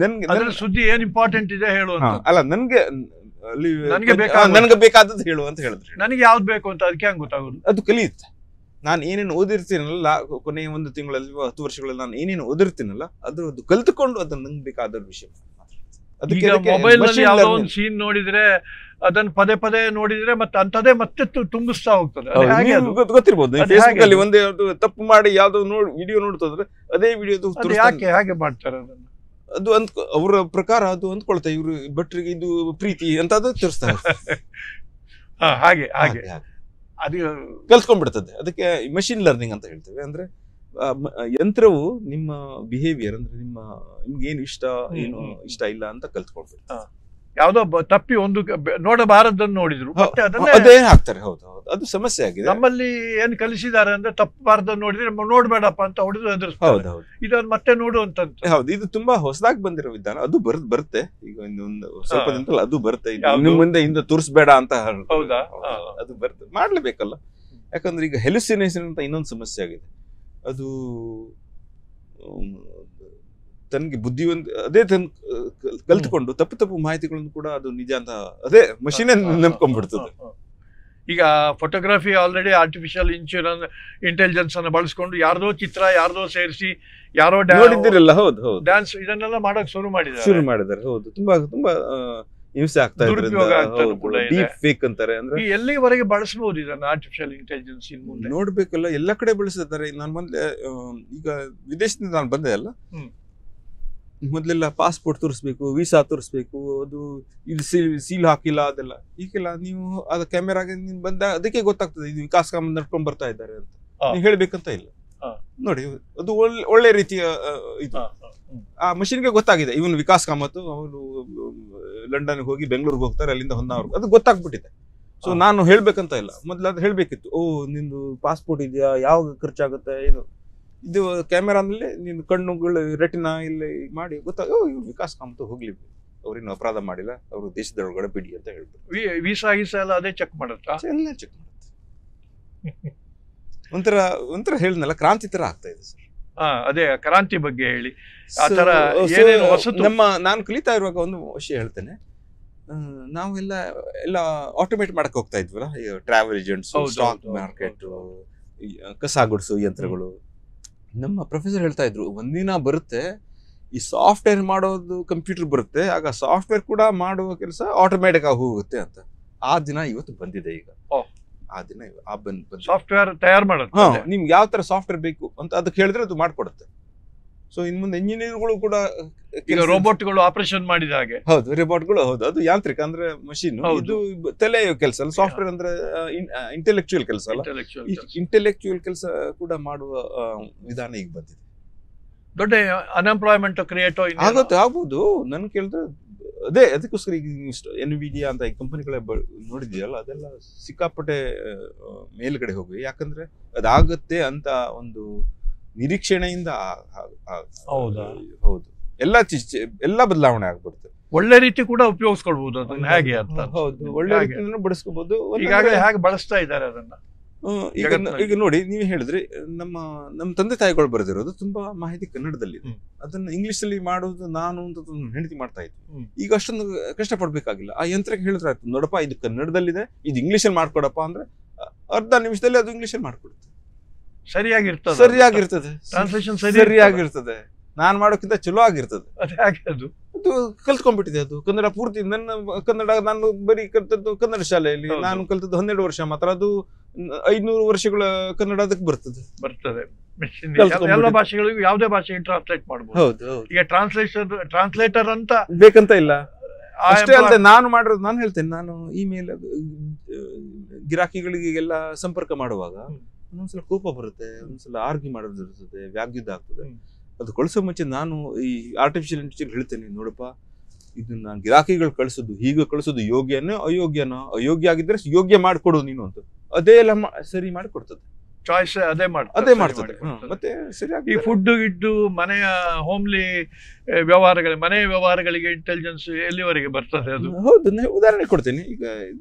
ನನ್ಗೆ ಸುದ್ದಿ ಏನ್ ಇಂಪಾರ್ಟೆಂಟ್ ಇದೆ ಹೇಳು ಅಲ್ಲ, ನನಗೆ ಬೇಕಾದದ್ದು ಹೇಳು ಅಂತ ಹೇಳಿದ್ರೆ ನನಗೆ ಯಾವ್ದು ಬೇಕು ಅಂತ ಅದಕ್ಕೆ ಹಂಗೆ ಗೊತ್ತಾಗೋದು. ಅದು ಕಲಿಯುತ್ತೆ. ನಾನು ಏನೇನು ಓದಿರ್ತೀನಲ್ಲ ಕೊನೆಯ 1 ತಿಂಗಳಲ್ಲಿ 10 ವರ್ಷಗಳಲ್ಲಿ ನಾನು ಏನೇನು ಓದಿರ್ತೀನಲ್ಲ ಅದು ಕಲ್ತುಕೊಂಡು ಅದನ್ನ ನಂಗೆ ಬೇಕಾದ ವಿಷಯ. ಮೊಬೈಲ್ ನಲ್ಲಿ ಯಾವ್ದೋ ಒಂದು ಸೀನ್ ನೋಡಿದ್ರೆ ಅದನ್ನ ಪದೇ ಪದೇ ನೋಡಿದ್ರೆ ಮತ್ತೆ ಅಂತದೇ ಮತ್ತೆ ತುಂಬಿಸ್ತಾ ಹೋಗ್ತದೆ. ಗೊತ್ತಿರ್ಬೋದು, ಫೇಸ್ಬುಕ್ ಅಲ್ಲಿ ಒಂದೇ ತಪ್ಪು ಮಾಡಿ ಯಾವ್ದೋ ವಿಡಿಯೋ ನೋಡ್ತಂದ್ರೆ ಅದೇ ವಿಡಿಯೋ ಹಾಗೆ ಮಾಡ್ತಾರೆ ಅದನ್ನ. ಅದು ಅವರ ಪ್ರಕಾರ ಅದು ಅಂದ್ಕೊಳ್ತಾರೆ ಇವ್ರು ಭಟ್ರಿಗೆ ಇದು ಪ್ರೀತಿ ಅಂತ ಅದು ತೋರಿಸ್ತಾರೆ. ಹಾಗೆ ಹಾಗೆ ಅದು ಕಲ್ತ್ಕೊಂಡ್ಬಿಡ್ತದೆ. ಅದಕ್ಕೆ ಮಷಿನ್ ಲರ್ನಿಂಗ್ ಅಂತ ಹೇಳ್ತೇವೆ. ಅಂದ್ರೆ ಯಂತ್ರವು ನಿಮ್ಮ ಬಿಹೇವಿಯರ್ ಅಂದ್ರೆ ನಿಮ್ಗೆ ಏನು ಇಷ್ಟ ಏನು ಇಷ್ಟ ಇಲ್ಲ ಅಂತ ಕಲ್ತ್ಕೊಂಡ್ಬಿಡ್ತದೆ. ಯಾವ್ದೋ ತಪ್ಪಿ ಒಂದು ನೋಡಬಾರದನ್ನು ನೋಡಿದ್ರು ಅದೇ ಹಾಕ್ತಾರೆ. ಹೌದು ಹೌದು, ಅದು ಸಮಸ್ಯೆ ಆಗಿದೆ. ನಮ್ಮಲ್ಲಿ ಏನ್ ಕಲಿಸಿದ್ದಾರೆ ಅಂದ್ರೆ ತಪ್ಪಬಾರ್ದನ್ನು ನೋಡಿದ್ರೆ ನೋಡ್ಬೇಡಪ್ಪ ಅಂತ ಹೊಡೆದು ಹೌದು ಇದನ್ನ ಮತ್ತೆ ನೋಡುವಂತ. ಹೌದು, ಇದು ತುಂಬಾ ಹೊಸದಾಗಿ ಬಂದಿರೋ ವಿಧಾನ. ಅದು ಬರುತ್ತೆ ಈಗ ಇನ್ನೊಂದು ಸ್ವಲ್ಪ ದಿನದಲ್ಲಿ ಅದು ಬರುತ್ತೆ. ಇನ್ನು ಮುಂದೆ ಇಂದ ತೋರಿಸ್ಬೇಡ ಅಂತ. ಹೌದಾ? ಅದು ಬರುತ್ತೆ, ಮಾಡ್ಲೇಬೇಕಲ್ಲ. ಯಾಕಂದ್ರೆ ಈಗ ಹೆಲುಸಿನೇಷನ್ ಅಂತ ಇನ್ನೊಂದು ಸಮಸ್ಯೆ ಆಗಿದೆ. ಅದು ತನ್ಗೆ ಅದೇ ಕಲ್ತ್ಕೊಂಡು ತಪ್ಪು ಮಾಹಿತಿಗಳನ್ನು ಕೂಡ ಅದು ನಿಜ ಅಂತ ಅದೇ ಮಷೀನ್ ನಂಬ್ಕೊಂಡ್ಬಿಡ್ತದೆ. ಈಗ ಫೋಟೋಗ್ರಫಿ ಆಲ್ರೆಡಿ ಆರ್ಟಿಫಿಷಿಯಲ್ ಇಂಟೆಲಿಜೆನ್ಸ್ ಅನ್ನು ಬಳಸ್ಕೊಂಡು ಯಾರ್ದೋ ಚಿತ್ರ ಯಾರ್ದೋ ಸೇರಿಸಿ ಯಾರೋ ನೋಡಿದ್ದೀರಲ್ಲ. ಹೌದು ಹೌದು, ಡ್ಯಾನ್ಸ್ ಇದನ್ನೆಲ್ಲ ಮಾಡಕ್ ಶುರು ಮಾಡಿದ್ದಾರೆ. ಹೌದು, ತುಂಬಾ ತುಂಬಾ ಹಿಂಸೆ ಆಗ್ತಾ ಇದೆ. ಡೀಪ್ ಫೇಕ್ ಅಂತಾರೆ. ಅಂದ್ರೆ ಎಲ್ಲಿವರೆಗೆ ಬಳಸಬಹುದು ಇದನ್ನ ಆರ್ಟಿಫಿಷಿಯಲ್ ಇಂಟೆಲಿಜೆನ್ಸ್? ನೋಡ್ಬೇಕಲ್ಲ, ಎಲ್ಲ ಕಡೆ ಬಳಸಿದ್ದಾರೆ. ನಾನು ಮೊದ್ಲೇ ಈಗ ವಿದೇಶದಿಂದ ನಾನು ಬಂದೆ ಅಲ್ಲ, ಮೊದಲೆಲ್ಲ ಪಾಸ್ಪೋರ್ಟ್ ತೋರಿಸ್ಬೇಕು, ವೀಸಾ ತೋರಿಸ್ಬೇಕು, ಅದು ಇಲ್ಲಿ ಸೀಲ್ ಹಾಕಿಲ್ಲ ಅದೆಲ್ಲ. ಈಗೆಲ್ಲ ನೀವು ಅದ ಕ್ಯಾಮೆರಾಗೆ ಬಂದ ಅದಕ್ಕೆ ಗೊತ್ತಾಗ್ತದೆ ಇದು ವಿಕಾಸ್ ಕಾಮತ್ ನಡ್ಕೊಂಡ್ ಬರ್ತಾ ಇದ್ದಾರೆ ಅಂತ. ನೀವು ಹೇಳ್ಬೇಕಂತ ಇಲ್ಲ. ನೋಡಿ, ಅದು ಒಳ್ಳೆ ರೀತಿಯ ಇದು ಆ ಮಷಿನ್ಗೆ ಗೊತ್ತಾಗಿದೆ. ಇವನು ವಿಕಾಸ್ ಕಾಮತ್ ಅವರು ಲಂಡನ್ಗೆ ಹೋಗಿ ಬೆಂಗಳೂರಿಗೆ ಹೋಗ್ತಾರೆ, ಅಲ್ಲಿಂದ ಹೊನ್ನಾವರ್ಗು ಅದು ಗೊತ್ತಾಗ್ಬಿಟ್ಟಿದೆ. ಸೊ ನಾನು ಹೇಳ್ಬೇಕಂತ ಇಲ್ಲ. ಮೊದ್ಲು ಅದು ಹೇಳ್ಬೇಕಿತ್ತು. ನಿಂದು ಪಾಸ್ಪೋರ್ಟ್ ಇದೆಯಾ, ಯಾವಾಗ ಖರ್ಚಾಗುತ್ತೆ, ಏನು ಇದು ಕ್ಯಾಮೆರಾನಲ್ಲಿ ನೀನು ಕಣ್ಣುಗಳು ರೆಟಿನಾ ಇಲ್ಲಿ ಮಾಡಿ ಇವ್ರು ವಿಕಾಸ್ ಕಾಮತ್ ಹೋಗ್ಲಿ, ಅವ್ರೇನು ಅಪರಾಧ ಮಾಡಿಲ್ಲ, ಅವರು ದೇಶದೊಳಗಡೆ ಬಿಡಿ ಅಂತ ಹೇಳ್ತಾರೆ. ವೀಸಾ ಎಲ್ಲ ಅದೇ ಚೆಕ್ ಮಾಡುತ್ತಾ? ಎಲ್ಲ ಚೆಕ್ ಮಾಡುತ್ತೆ. ಒಂಥರ ಹೇಳಿದ್ನಲ್ಲ, ಕ್ರಾಂತಿ ತರ ಆಗ್ತಾ ಇದೆ ಸರ್. ಅದೇ ಕ್ರಾಂತಿ ಬಗ್ಗೆ ಹೇಳಿ. ನಾನು ಕಲಿತಾ ಇರುವಾಗ ಒಂದು ವಿಷಯ ಹೇಳ್ತೇನೆ. ನಾವೆಲ್ಲ ಆಟೋಮೇಟ್ ಮಾಡಕ್ ಹೋಗ್ತಾ ಇದ್ವಲ್ಲ, ಟ್ರಾವೆಲ್ ಏಜೆಂಟ್ಸ್, ಸ್ಟಾಕ್ ಮಾರ್ಕೆಟ್, ಕಸ ಗುಡಿಸೋ ಯಂತ್ರಗಳು. ನಮ್ಮ ಪ್ರೊಫೆಸರ್ ಹೇಳ್ತಾ ಇದ್ರು, ಒಂದಿನ ಬರುತ್ತೆ ಈ ಸಾಫ್ಟ್ವೇರ್ ಮಾಡೋದು ಕಂಪ್ಯೂಟರ್ ಬರುತ್ತೆ, ಆಗ ಸಾಫ್ಟ್ವೇರ್ ಕೂಡ ಮಾಡುವ ಕೆಲಸ ಆಟೋಮ್ಯಾಟಿಕ್ ಆಗಿ ಹೋಗುತ್ತೆ ಅಂತ. ಆ ದಿನ ಇವತ್ತು ಬಂದಿದೆ. ಈಗ ಆ ದಿನ ಸಾಫ್ಟ್ವೇರ್ ತಯಾರು ಮಾಡುತ್ತೆ. ನಿಮ್ಗೆ ಯಾವ ತರ ಸಾಫ್ಟ್ವೇರ್ ಬೇಕು ಅಂತ ಅದಕ್ಕೆ ಹೇಳಿದ್ರೆ ಅದು ಮಾಡ್ಕೊಡುತ್ತೆ. ಸೊ ಇನ್ ಮುಂದೆ ಇಂಜಿನಿಯರ್ಗಳು ಕೂಡ ಈಗ ರೋಬೋಟ್ಗಳು ಆಪರೇಷನ್ ಮಾಡಿದ ಹಾಗೆ. ಹೌದು, ರೋಬೋಟ್ಗಳು. ಹೌದು, ಅದು ಯಾಂತ್ರಿಕ ಅಂದ್ರೆ ಮಷೀನ್. ಇದು ತಲೆಯೋ ಕೆಲಸ ಅಲ್ಲ. ಸಾಫ್ಟ್ವೇರ್ ಅಂದ್ರೆ ಇಂಟೆಲೆಕ್ಚುಯಲ್ ಕೆಲಸ ಅಲ್ಲ. ಇಂಟೆಲೆಕ್ಚುಯಲ್ ಕೆಲಸ ಕೂಡ ಮಾಡುವ ವಿಧಾನ ಈಗ ಬಂದಿದೆ. ದೊಡ್ಡ ಅನ್ಎಂಪ್ಲಾಯ್ಮೆಂಟ್ ಕ್ರಿಯೇಟ್ ಆಗ್ಬೋದು. ನನ್ ಕೇಳಿದ್ರೆ ಅದಕ್ಕೋಸ್ಕರ ಈಗ ಎನ್ವಿಡಿಯಾ ಅಂತ ಈ ಕಂಪನಿಗಳ ನೋಡಿದ್ಯಲ್ಲ, ಅದೆಲ್ಲ ಸಿಕ್ಕಾಪಟ್ಟೆ ಮೇಲ್ಗಡೆ ಹೋಗಿ. ಯಾಕಂದ್ರೆ ಅದಾಗತ್ತೆ ಅಂತ ಒಂದು ನಿರೀಕ್ಷಣೆಯಿಂದ. ಹೌದು, ಎಲ್ಲ ಬದಲಾವಣೆ ಆಗ್ಬಿಡುತ್ತೆ. ಒಳ್ಳೆ ರೀತಿ ಕೂಡ ಉಪಯೋಗಿಸ್ಕೊಳ್ಬಹುದು ಅದನ್ನ. ಹೇಗೆ ಅಂತ? ಹೌದು, ಒಳ್ಳೆ ರೀತಿಯಿಂದ ಬಳಸ್ಕೋಬಹುದು. ಈಗಾಗಲೇ ಹೇಗೆ ಬಳಸ್ತಾ ಇದ್ದಾರೆ ಅದನ್ನ. ಈಗ ನೋಡಿ, ನೀವು ಹೇಳಿದ್ರಿ ನಮ್ಮ ತಂದೆ ತಾಯಿಗಳು ಬರೆದಿರೋದು ತುಂಬಾ ಮಾಹಿತಿ ಕನ್ನಡದಲ್ಲಿದೆ. ಅದನ್ನ ಇಂಗ್ಲಿಷ್ ಅಲ್ಲಿ ಮಾಡೋದು ನಾನು ಹೆಂಡತಿ ಮಾಡ್ತಾ ಇದ್ವಿ. ಈಗ ಅಷ್ಟೊಂದು ಕಷ್ಟ ಪಡ್ಬೇಕಾಗಿಲ್ಲ. ಆ ಯಂತ್ರಕ್ಕೆ ಹೇಳಿದ್ರೆ ಆಯ್ತು, ನೋಡಪ್ಪ ಇದು ಕನ್ನಡದಲ್ಲಿದೆ, ಇದು ಇಂಗ್ಲಿಷ್ ಅಲ್ಲಿ ಮಾಡ್ಕೊಡಪ್ಪ ಅಂದ್ರೆ ಅರ್ಧ ನಿಮಿಷದಲ್ಲಿ ಅದು ಇಂಗ್ಲಿಷ್ ಅಲ್ಲಿ ಮಾಡ್ಕೊಡುತ್ತೆ. ಸರಿಯಾಗಿರ್ತದೆ. ಟ್ರಾನ್ಸ್ಲೇಷನ್ ಸರಿಯಾಗಿರ್ತದೆ. ನಾನ್ ಮಾಡೋಕ್ಕಿಂತ ಚಲೋ ಆಗಿರ್ತದೆ. ಅದು ಕಲ್ತ್ಕೊಂಡ್ಬಿಟ್ಟಿದೆ. ಅದು ಕನ್ನಡ ಪೂರ್ತಿ. ಕನ್ನಡ ನಾನು ಬರೀ ಕಲ್ತದ್ದು ಕನ್ನಡ ಶಾಲೆಯಲ್ಲಿ. ನಾನು ಕಲ್ತದ್ದು 12 ವರ್ಷ ಮಾತ್ರ. ಅದು 500 ವರ್ಷಗಳ ಕನ್ನಡ ಅದಕ್ಕೆ ಬರ್ತದೆ. ಎಲ್ಲ ಭಾಷೆಗಳಿಗೂ ಯಾವುದೇ ಭಾಷೆಗೆ ಟ್ರಾನ್ಸ್ಲೇಟ್ ಮಾಡಬಹುದು. ಹೌದು, ಈಗ ಟ್ರಾನ್ಸ್ಲೇಟರ್ ಅಂತ ಬೇಕಂತ ಇಲ್ಲ. ಅಷ್ಟೇ ಅಲ್ಲದೆ ನಾನು ಹೇಳ್ತೇನೆ, ನಾನು ಇಮೇಲ್ ಗಿರಾಕಿಗಳಿಗೆಲ್ಲ ಸಂಪರ್ಕ ಮಾಡುವಾಗ ಒಂದೊಂದ್ಸಲ ಕೋಪ ಬರುತ್ತೆ, ಒಂದ್ಸಲ ಆರ್ಗಿ ಮಾಡೋದು ಇರ್ತದೆ, ವ್ಯಾಗ್ಯುದ್ಧ ಆಗ್ತದೆ. ಅದು ಕಳಿಸೋ ಮುಂಚೆ ನಾನು ಈ ಆರ್ಟಿಫಿಷಿಯಲ್ ಇಂಟೆಲಿಜೆನ್ಸ್ ಹೇಳ್ತೇನೆ, ನೋಡಪ್ಪ ಇದನ್ನ ಗಿರಾಕಿಗಳು ಕಳಿಸೋದು ಹೀಗೆ ಕಳಿಸೋದು ಯೋಗ್ಯನೋ ಅಯೋಗ್ಯ ಆಗಿದ್ರೆ ಯೋಗ್ಯ ಮಾಡ್ಕೊಡು ನೀನು ಅಂತ. ಅದೇ ಎಲ್ಲ ಸರಿ ಮಾಡಿಕೊಡ್ತದೆ. ಚಾಯ್ಸ್ ಅದೇ ಮಾಡ್ತದೆ. ಮತ್ತೆ ಸರಿಯಾಗಿ ಈ ಫುಡ್ ಗಿಡ್ಡು ಮನೆಯ ಹೋಮ್ಲಿ ಮನೆಯ ವ್ಯವಹಾರಗಳಿಗೆ ಇಂಟೆಲಿಜೆನ್ಸ್ ಎಲ್ಲಿವರೆಗೆ ಬರ್ತದೆ ಅದು? ಹೌದು, ಉದಾಹರಣೆ ಕೊಡ್ತೀನಿ. ಈಗ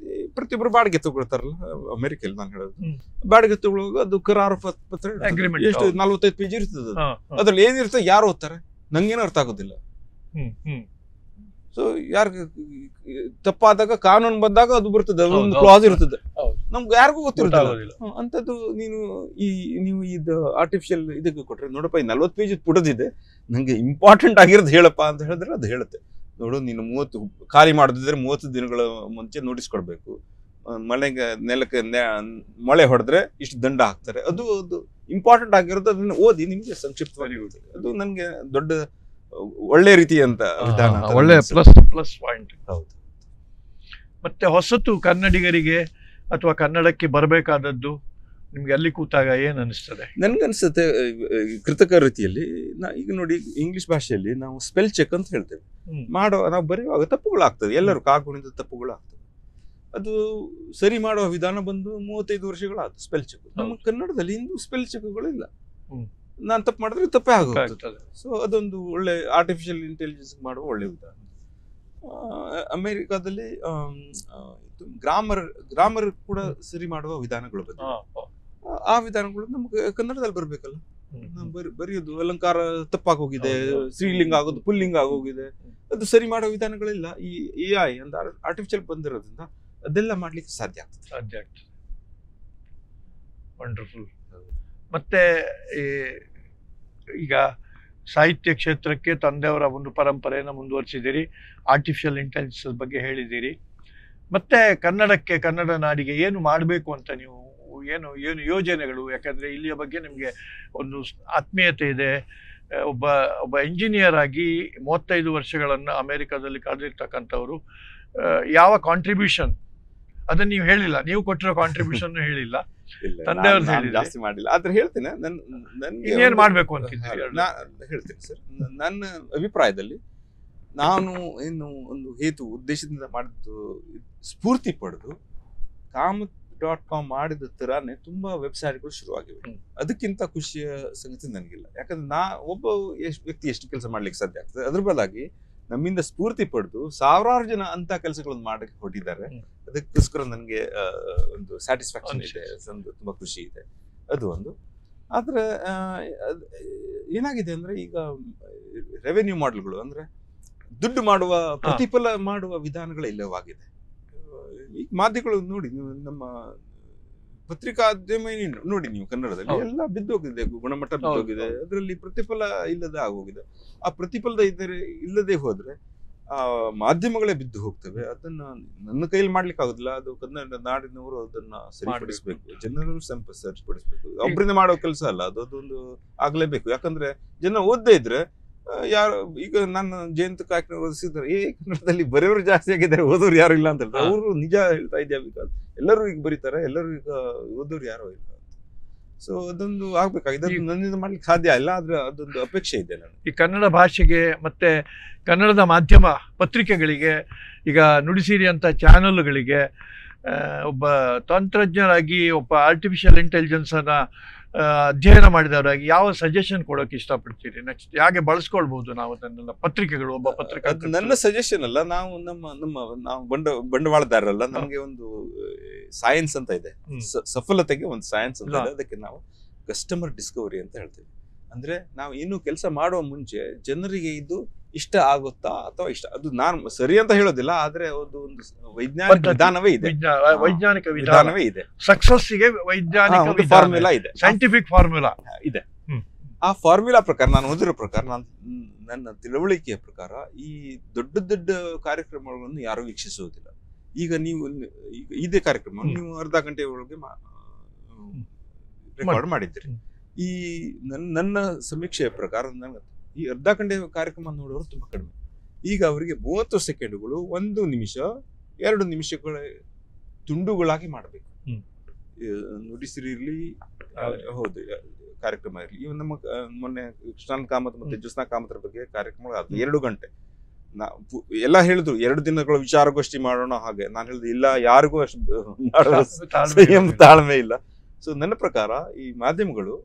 ಪ್ರತಿಯೊಬ್ಬರು ಬಾಡಿಗೆ ತಗೊಳ್ತಾರಲ್ಲ ಅಮೆರಿಕಲ್ಲಿ, ನಾನು ಹೇಳೋದು ಬಾಡಿಗೆ ತಗೊಳ್ಳುವಾಗ ಅದು ಕರಾರು ಪತ್ರ ಅಗ್ರಿಮೆಂಟ್ ಎಷ್ಟು 45 ಪೇಜ್ ಇರ್ತದೆ. ಅದ್ರಲ್ಲಿ ಏನಿರ್ತದೆ ಯಾರು ಓದ್ತಾರೆ? ನಂಗೇನು ಅರ್ಥ ಆಗೋದಿಲ್ಲ. ಸೊ ಯಾರಿಗೆ ತಪ್ಪಾದಾಗ ಕಾನೂನು ಬಂದಾಗ ಅದು ಬರ್ತದೆ, ಒಂದು ಕ್ಲಾಸ್ ಇರ್ತದೆ, ನಮ್ಗೆ ಯಾರಿಗೂ ಗೊತ್ತಿರೋದಿಲ್ಲ ಅಂತದ್ದು. ನೀವು ಇದು ಆರ್ಟಿಫಿಷಿಯಲ್ ಇದಕ್ಕೆ ಕೊಟ್ರೆ ನೋಡಪ್ಪ, ಈ 40 ಪೇಜ್ ಪುಟದಿದೆ, ನಂಗೆ ಇಂಪಾರ್ಟೆಂಟ್ ಆಗಿರೋದು ಹೇಳಪ್ಪ ಅಂತ ಹೇಳಿದ್ರೆ ಅದು ಹೇಳುತ್ತೆ. ನೋಡು, ನೀನು 30 ಖಾಲಿ ಮಾಡದಿದ್ರೆ 30 ದಿನಗಳ ಮುಂಚೆ ನೋಟಿಸ್ ಕೊಡ್ಬೇಕು, ನೆಲಕ್ಕೆ ಮಳೆ ಹೊಡೆದ್ರೆ ಇಷ್ಟು ದಂಡ ಹಾಕ್ತಾರೆ. ಅದು ಇಂಪಾರ್ಟೆಂಟ್ ಆಗಿರೋದು, ಅದನ್ನ ಓದಿ ನಿಮ್ಗೆ ಸಂಕ್ಷಿಪ್ತವಾಗಿ ಅದು ನನ್ಗೆ ದೊಡ್ಡ ಒಳ್ಳೆ ರೀತಿಯಂತ ವಿಧಾನ, ಒಳ್ಳೆ ಪ್ಲಸ್ ಪಾಯಿಂಟ್. ಹೌದು. ಮತ್ತೆ ಹೊಸತು ಕನ್ನಡಿಗರಿಗೆ ಅಥವಾ ಕನ್ನಡಕ್ಕೆ ಬರಬೇಕಾದದ್ದು ನಿಮ್ಗೆ ಅಲ್ಲಿ ಕೂತಾಗ ಏನ್ ಅನಿಸ್ತದೆ? ನನ್ಗನ್ಸುತ್ತೆ ಕೃತಕ ರೀತಿಯಲ್ಲಿ ಈಗ ನೋಡಿ, ಇಂಗ್ಲಿಷ್ ಭಾಷೆಯಲ್ಲಿ ನಾವು ಸ್ಪೆಲ್ ಚೆಕ್ ಅಂತ ಹೇಳ್ತೇವೆ. ನಾವು ಬರೆಯುವಾಗ ತಪ್ಪುಗಳಾಗ್ತದೆ, ಎಲ್ಲರೂ ಕಾಗುಣಿತ ತಪ್ಪುಗಳಾಗ್ತದೆ. ಅದು ಸರಿ ಮಾಡುವ ವಿಧಾನ ಬಂದು 35 ವರ್ಷಗಳಾದ ಸ್ಪೆಲ್ ಚೆಕ್. ನಮ್ಮ ಕನ್ನಡದಲ್ಲಿ ಇಂದು ಸ್ಪೆಲ್ ಚೆಕ್ಗಳಿಲ್ಲ. ನಾನು ತಪ್ಪು ಮಾಡಿದ್ರೆ ತಪ್ಪೇ ಆಗುತ್ತದೆ. ಸೊ ಅದೊಂದು ಒಳ್ಳೆ ಆರ್ಟಿಫಿಷಿಯಲ್ ಇಂಟೆಲಿಜೆನ್ಸ್ ಮಾಡುವ ಒಳ್ಳೆ ವಿಧಾನ. ಅಮೆರಿಕಾದಲ್ಲಿ ಗ್ರಾಮರ್ ಕೂಡ ಸರಿ ಮಾಡುವ ವಿಧಾನಗಳು ಬಂದಿವೆ. ಆ ವಿಧಾನಗಳು ನಮ್ಗೆ ಕನ್ನಡದಲ್ಲಿ ಬರ್ಬೇಕಲ್ಲ. ಬರೆಯೋದು ಅಲಂಕಾರ ತಪ್ಪಾಗಿ ಹೋಗಿದೆ, ಸ್ತ್ರೀಲಿಂಗ ಆಗೋದು ಪುಲ್ಲಿಂಗ ಆಗೋಗಿದೆ, ಅದು ಸರಿ ಮಾಡೋ ವಿಧಾನಗಳಿಲ್ಲ. ಈ AI ಅಂತ ಆರ್ಟಿಫಿಷಿಯಲ್ ಬಂದಿರೋದ್ರಿಂದ ಅದೆಲ್ಲ ಮಾಡ್ಲಿಕ್ಕೆ ಸಾಧ್ಯ ಆಗ್ತದೆ. ವಂಡರ್ಫುಲ್. ಮತ್ತೆ ಈಗ ಸಾಹಿತ್ಯ ಕ್ಷೇತ್ರಕ್ಕೆ ತಂದೆಯವರ ಒಂದು ಪರಂಪರೆಯನ್ನು ಮುಂದುವರಿಸಿದ್ದೀರಿ, ಆರ್ಟಿಫಿಷಿಯಲ್ ಇಂಟೆಲಿಜೆನ್ಸ್ ಬಗ್ಗೆ ಹೇಳಿದ್ದೀರಿ. ಮತ್ತೆ ಕನ್ನಡಕ್ಕೆ, ಕನ್ನಡ ನಾಡಿಗೆ ಏನು ಮಾಡಬೇಕು ಅಂತ ನೀವು ಏನು ಯೋಜನೆಗಳು? ಯಾಕಂದ್ರೆ ಇಲ್ಲಿಯ ಬಗ್ಗೆ ನಿಮಗೆ ಒಂದು ಆತ್ಮೀಯತೆ ಇದೆ. ಒಬ್ಬ ಇಂಜಿನಿಯರ್ ಆಗಿ 35 ವರ್ಷಗಳನ್ನು ಅಮೆರಿಕಾದಲ್ಲಿ ಕಳೆದಿರ್ತಕ್ಕಂಥವ್ರು, ಯಾವ ಕಾಂಟ್ರಿಬ್ಯೂಷನ್ ಅದನ್ನ ನೀವು ಹೇಳಿಲ್ಲ, ನೀವು ಕೊಟ್ಟಿರೋ ಕಾಂಟ್ರಿಬ್ಯೂಷನ್ ಹೇಳಿಲ್ಲ, ತಂದೆಯವ್ರು ಜಾಸ್ತಿ ಮಾಡಿಲ್ಲ. ಆದ್ರೆ ಹೇಳ್ತೇನೆ, ಏನ್ ಮಾಡ್ಬೇಕು ಅಂತ ಹೇಳ್ತೇನೆ ಸರ್. ನನ್ನ ಅಭಿಪ್ರಾಯದಲ್ಲಿ ನಾನು ಇನ್ನು ಒಂದು ಉದ್ದೇಶದಿಂದ ಮಾಡಿದ್ದು, ಸ್ಫೂರ್ತಿ ಪಡೆದು ಕಾಮತ್.com ಮಾಡಿದ ತರಾನೇ ತುಂಬಾ ವೆಬ್ಸೈಟ್ಗಳು ಶುರುವಾಗಿವೆ. ಅದಕ್ಕಿಂತ ಖುಷಿಯ ಸಂಗತಿ ನನಗಿಲ್ಲ. ಯಾಕಂದ್ರೆ ಒಬ್ಬ ವ್ಯಕ್ತಿ ಎಷ್ಟು ಕೆಲಸ ಮಾಡ್ಲಿಕ್ಕೆ ಸಾಧ್ಯ ಆಗ್ತದೆ, ಅದ್ರ ಬದಲಾಗಿ ನಮ್ಮಿಂದ ಸ್ಫೂರ್ತಿ ಪಡೆದು ಸಾವಿರಾರು ಜನ ಅಂತ ಕೆಲಸಗಳನ್ನು ಮಾಡಕ್ಕೆ ಹೊಟ್ಟಿದ್ದಾರೆ. ಅದಕ್ಕೋಸ್ಕರ ನನಗೆ ಒಂದು ಸ್ಯಾಟಿಸ್ಫ್ಯಾಕ್ಷನ್ ಇದೆ, ತುಂಬಾ ಖುಷಿ ಇದೆ. ಅದು ಒಂದು. ಆದ್ರೆ ಏನಾಗಿದೆ ಅಂದ್ರೆ, ಈಗ ರೆವೆನ್ಯೂ ಮಾಡೆಲ್ಗಳು ಅಂದ್ರೆ ದುಡ್ಡು ಮಾಡುವ, ಪ್ರತಿಫಲ ಮಾಡುವ ವಿಧಾನಗಳಿಲ್ಲವಾಗಿದೆ. ಈಗ ಮಾಧ್ಯಮಗಳು ನೋಡಿ, ನಮ್ಮ ಪತ್ರಿಕಾದ್ಯಮ ನೋಡಿ, ನೀವು ಕನ್ನಡದಲ್ಲಿ ಎಲ್ಲ ಬಿದ್ದೋಗಿದೆ, ಗುಣಮಟ್ಟ ಬಿದ್ದೋಗಿದೆ. ಅದರಲ್ಲಿ ಪ್ರತಿಫಲ ಇಲ್ಲದೆ ಆಗೋಗಿದೆ. ಆ ಪ್ರತಿಫಲದ ಇಲ್ಲದೆ ಹೋದ್ರೆ ಆ ಮಾಧ್ಯಮಗಳೇ ಬಿದ್ದು ಹೋಗ್ತವೆ. ಅದನ್ನ ನನ್ನ ಕೈಯಲ್ಲಿ ಮಾಡ್ಲಿಕ್ಕೆ ಆಗುದಿಲ್ಲ. ಅದು ಕನ್ನಡ ನಾಡಿನವರು ಅದನ್ನ ಸರಿಪಡಿಸ್ಬೇಕು, ಜನರು ಸರಿಪಡಿಸ್ಬೇಕು. ಒಬ್ಬರಿಂದ ಮಾಡೋ ಕೆಲಸ ಅಲ್ಲ, ಅದೊಂದು ಆಗ್ಲೇಬೇಕು. ಯಾಕಂದ್ರೆ ಜನ ಓದದೇ ಇದ್ರೆ ಯಾರು, ಈಗ ನನ್ನ ಜಯಂತ ಕಾಯ್ಕಿನ ಓದಿಸಿದ್ರೆ ಕನ್ನಡದಲ್ಲಿ ಬರೆಯೋರು ಜಾಸ್ತಿ ಆಗಿದ್ದಾರೆ, ಓದೋರು ಯಾರು ಇಲ್ಲ ಅಂತ ಹೇಳ್ತಾರೆ. ಅವರು ನಿಜ ಹೇಳ್ತಾ ಇದ್ಯಾ? ಎಲ್ಲರೂ ಈಗ ಬರೀತಾರೆ, ಎಲ್ಲರೂ ಈಗ ಓದೋರು ಯಾರೋ ಇಲ್ಲ. ಸೊ ಅದೊಂದು ಆಗ್ಬೇಕಾಗಿದೆ. ನನ್ನಿಂದ ಮಾಡ್ಲಿಕ್ಕೆ ಸಾಧ್ಯ ಇಲ್ಲ, ಆದ್ರೆ ಅದೊಂದು ಅಪೇಕ್ಷೆ ಇದೆ ನಾನು. ಈ ಕನ್ನಡ ಭಾಷೆಗೆ ಮತ್ತೆ ಕನ್ನಡದ ಮಾಧ್ಯಮ ಪತ್ರಿಕೆಗಳಿಗೆ, ಈಗ ನುಡಿಸಿರಿ ಅಂತ ಚಾನಲ್ಗಳಿಗೆ ಒಬ್ಬ ತಂತ್ರಜ್ಞರಾಗಿ, ಒಬ್ಬ ಆರ್ಟಿಫಿಷಿಯಲ್ ಇಂಟೆಲಿಜೆನ್ಸ್ ಅನ್ನ ಅಧ್ಯಯನ ಮಾಡಿದವರಾಗಿ ಯಾವ ಸಜೆಷನ್ ಕೊಡೋಕೆ ಇಷ್ಟಪಡ್ತೀರಿ? ನೆಕ್ಸ್ಟ್ ಹೇಗೆ ಬಳಸ್ಕೊಳ್ಬಹುದು ನಾವು ಅದನ್ನೆಲ್ಲ ಪತ್ರಿಕೆಗಳು? ಒಬ್ಬ ಪತ್ರಿಕಾ, ನನ್ನ ಸಜೆಷನ್ ಅಲ್ಲ, ನಾವು ನಾವು ಬಂಡವಾಳದಾರರಲ್ಲ. ನಮಗೆ ಒಂದು ಸೈನ್ಸ್ ಅಂತ ಇದೆ, ಸಫಲತೆಗೆ ಒಂದು ಸೈನ್ಸ್ ಅಂತ ಇದೆ. ಅದಕ್ಕೆ ನಾವು ಕಸ್ಟಮರ್ ಡಿಸ್ಕವರಿ ಅಂತ ಹೇಳ್ತೀವಿ. ಅಂದ್ರೆ ನಾವು ಇನ್ನು ಕೆಲಸ ಮಾಡುವ ಮುಂಚೆ ಜನರಿಗೆ ಇದು ಇಷ್ಟ ಆಗುತ್ತಾ ಅಥವಾ ಇಷ್ಟ, ಅದು ನಾನು ಸರಿ ಅಂತ ಹೇಳೋದಿಲ್ಲ, ಆದ್ರೆ ಒಂದು ವೈಜ್ಞಾನಿಕ ವಿಧಾನವೇ ಇದೆ, ವೈಜ್ಞಾನಿಕ ವಿಧಾನವೇ ಇದೆ. ಸಕ್ಸಸ್ಸಿಗೆ ವೈಜ್ಞಾನಿಕ ಫಾರ್ಮುಲಾ ಇದೆ, ಸೈಂಟಿಫಿಕ್ ಫಾರ್ಮುಲಾ ಇದೆ. ಆ ಫಾರ್ಮುಲಾ ಪ್ರಕಾರ, ನಾನು ಓದಿರೋ ಪ್ರಕಾರ, ನನ್ನ ತಿಳುವಳಿಕೆಯ ಪ್ರಕಾರ, ಈ ದೊಡ್ಡ ದೊಡ್ಡ ಕಾರ್ಯಕ್ರಮಗಳನ್ನು ಯಾರು ವೀಕ್ಷಿಸುವುದಿಲ್ಲ. ಈಗ ನೀವು ಇದೇ ಕಾರ್ಯಕ್ರಮ ನೀವು ಅರ್ಧ ಗಂಟೆ ಒಳಗೆ ರೆಕಾರ್ಡ್ ಮಾಡಿದ್ದೀರಿ. ಈ ನನ್ನ ಸಮೀಕ್ಷೆಯ ಪ್ರಕಾರ ಈ ಅರ್ಧ ಗಂಟೆ ಕಾರ್ಯಕ್ರಮ ನೋಡೋರು ತುಂಬಾ ಕಡಿಮೆ. ಈಗ ಅವರಿಗೆ 30 ಸೆಕೆಂಡ್ಗಳು, 1 ನಿಮಿಷ, 2 ನಿಮಿಷಗಳ ತುಂಡುಗಳಾಗಿ ಮಾಡಬೇಕು. ನುಡಿಸಿರಿ ಇರ್ಲಿ, ಹೌದು, ಕಾರ್ಯಕ್ರಮ ಇರಲಿ. ಇವ್ ನಮ್ಮ ಮೊನ್ನೆ ಕೃಷ್ಣನ್ ಕಾಮತ್ ಮತ್ತೆ ಜ್ಯೋತ್ಸ್ನಾ ಕಾಮತ್ರ ಬಗ್ಗೆ ಕಾರ್ಯಕ್ರಮಗಳು 2 ಗಂಟೆ. ಎಲ್ಲ ಹೇಳಿದ್ರು 2 ದಿನಗಳ ವಿಚಾರಗೋಷ್ಠಿ ಮಾಡೋಣ. ಹಾಗೆ ನಾನು ಹೇಳಿದೆ, ಇಲ್ಲ, ಯಾರಿಗೂ ಅಷ್ಟು ತಾಳ್ಮೆ ಇಲ್ಲ. ಸೊ ನನ್ನ ಪ್ರಕಾರ ಈ ಮಾಧ್ಯಮಗಳು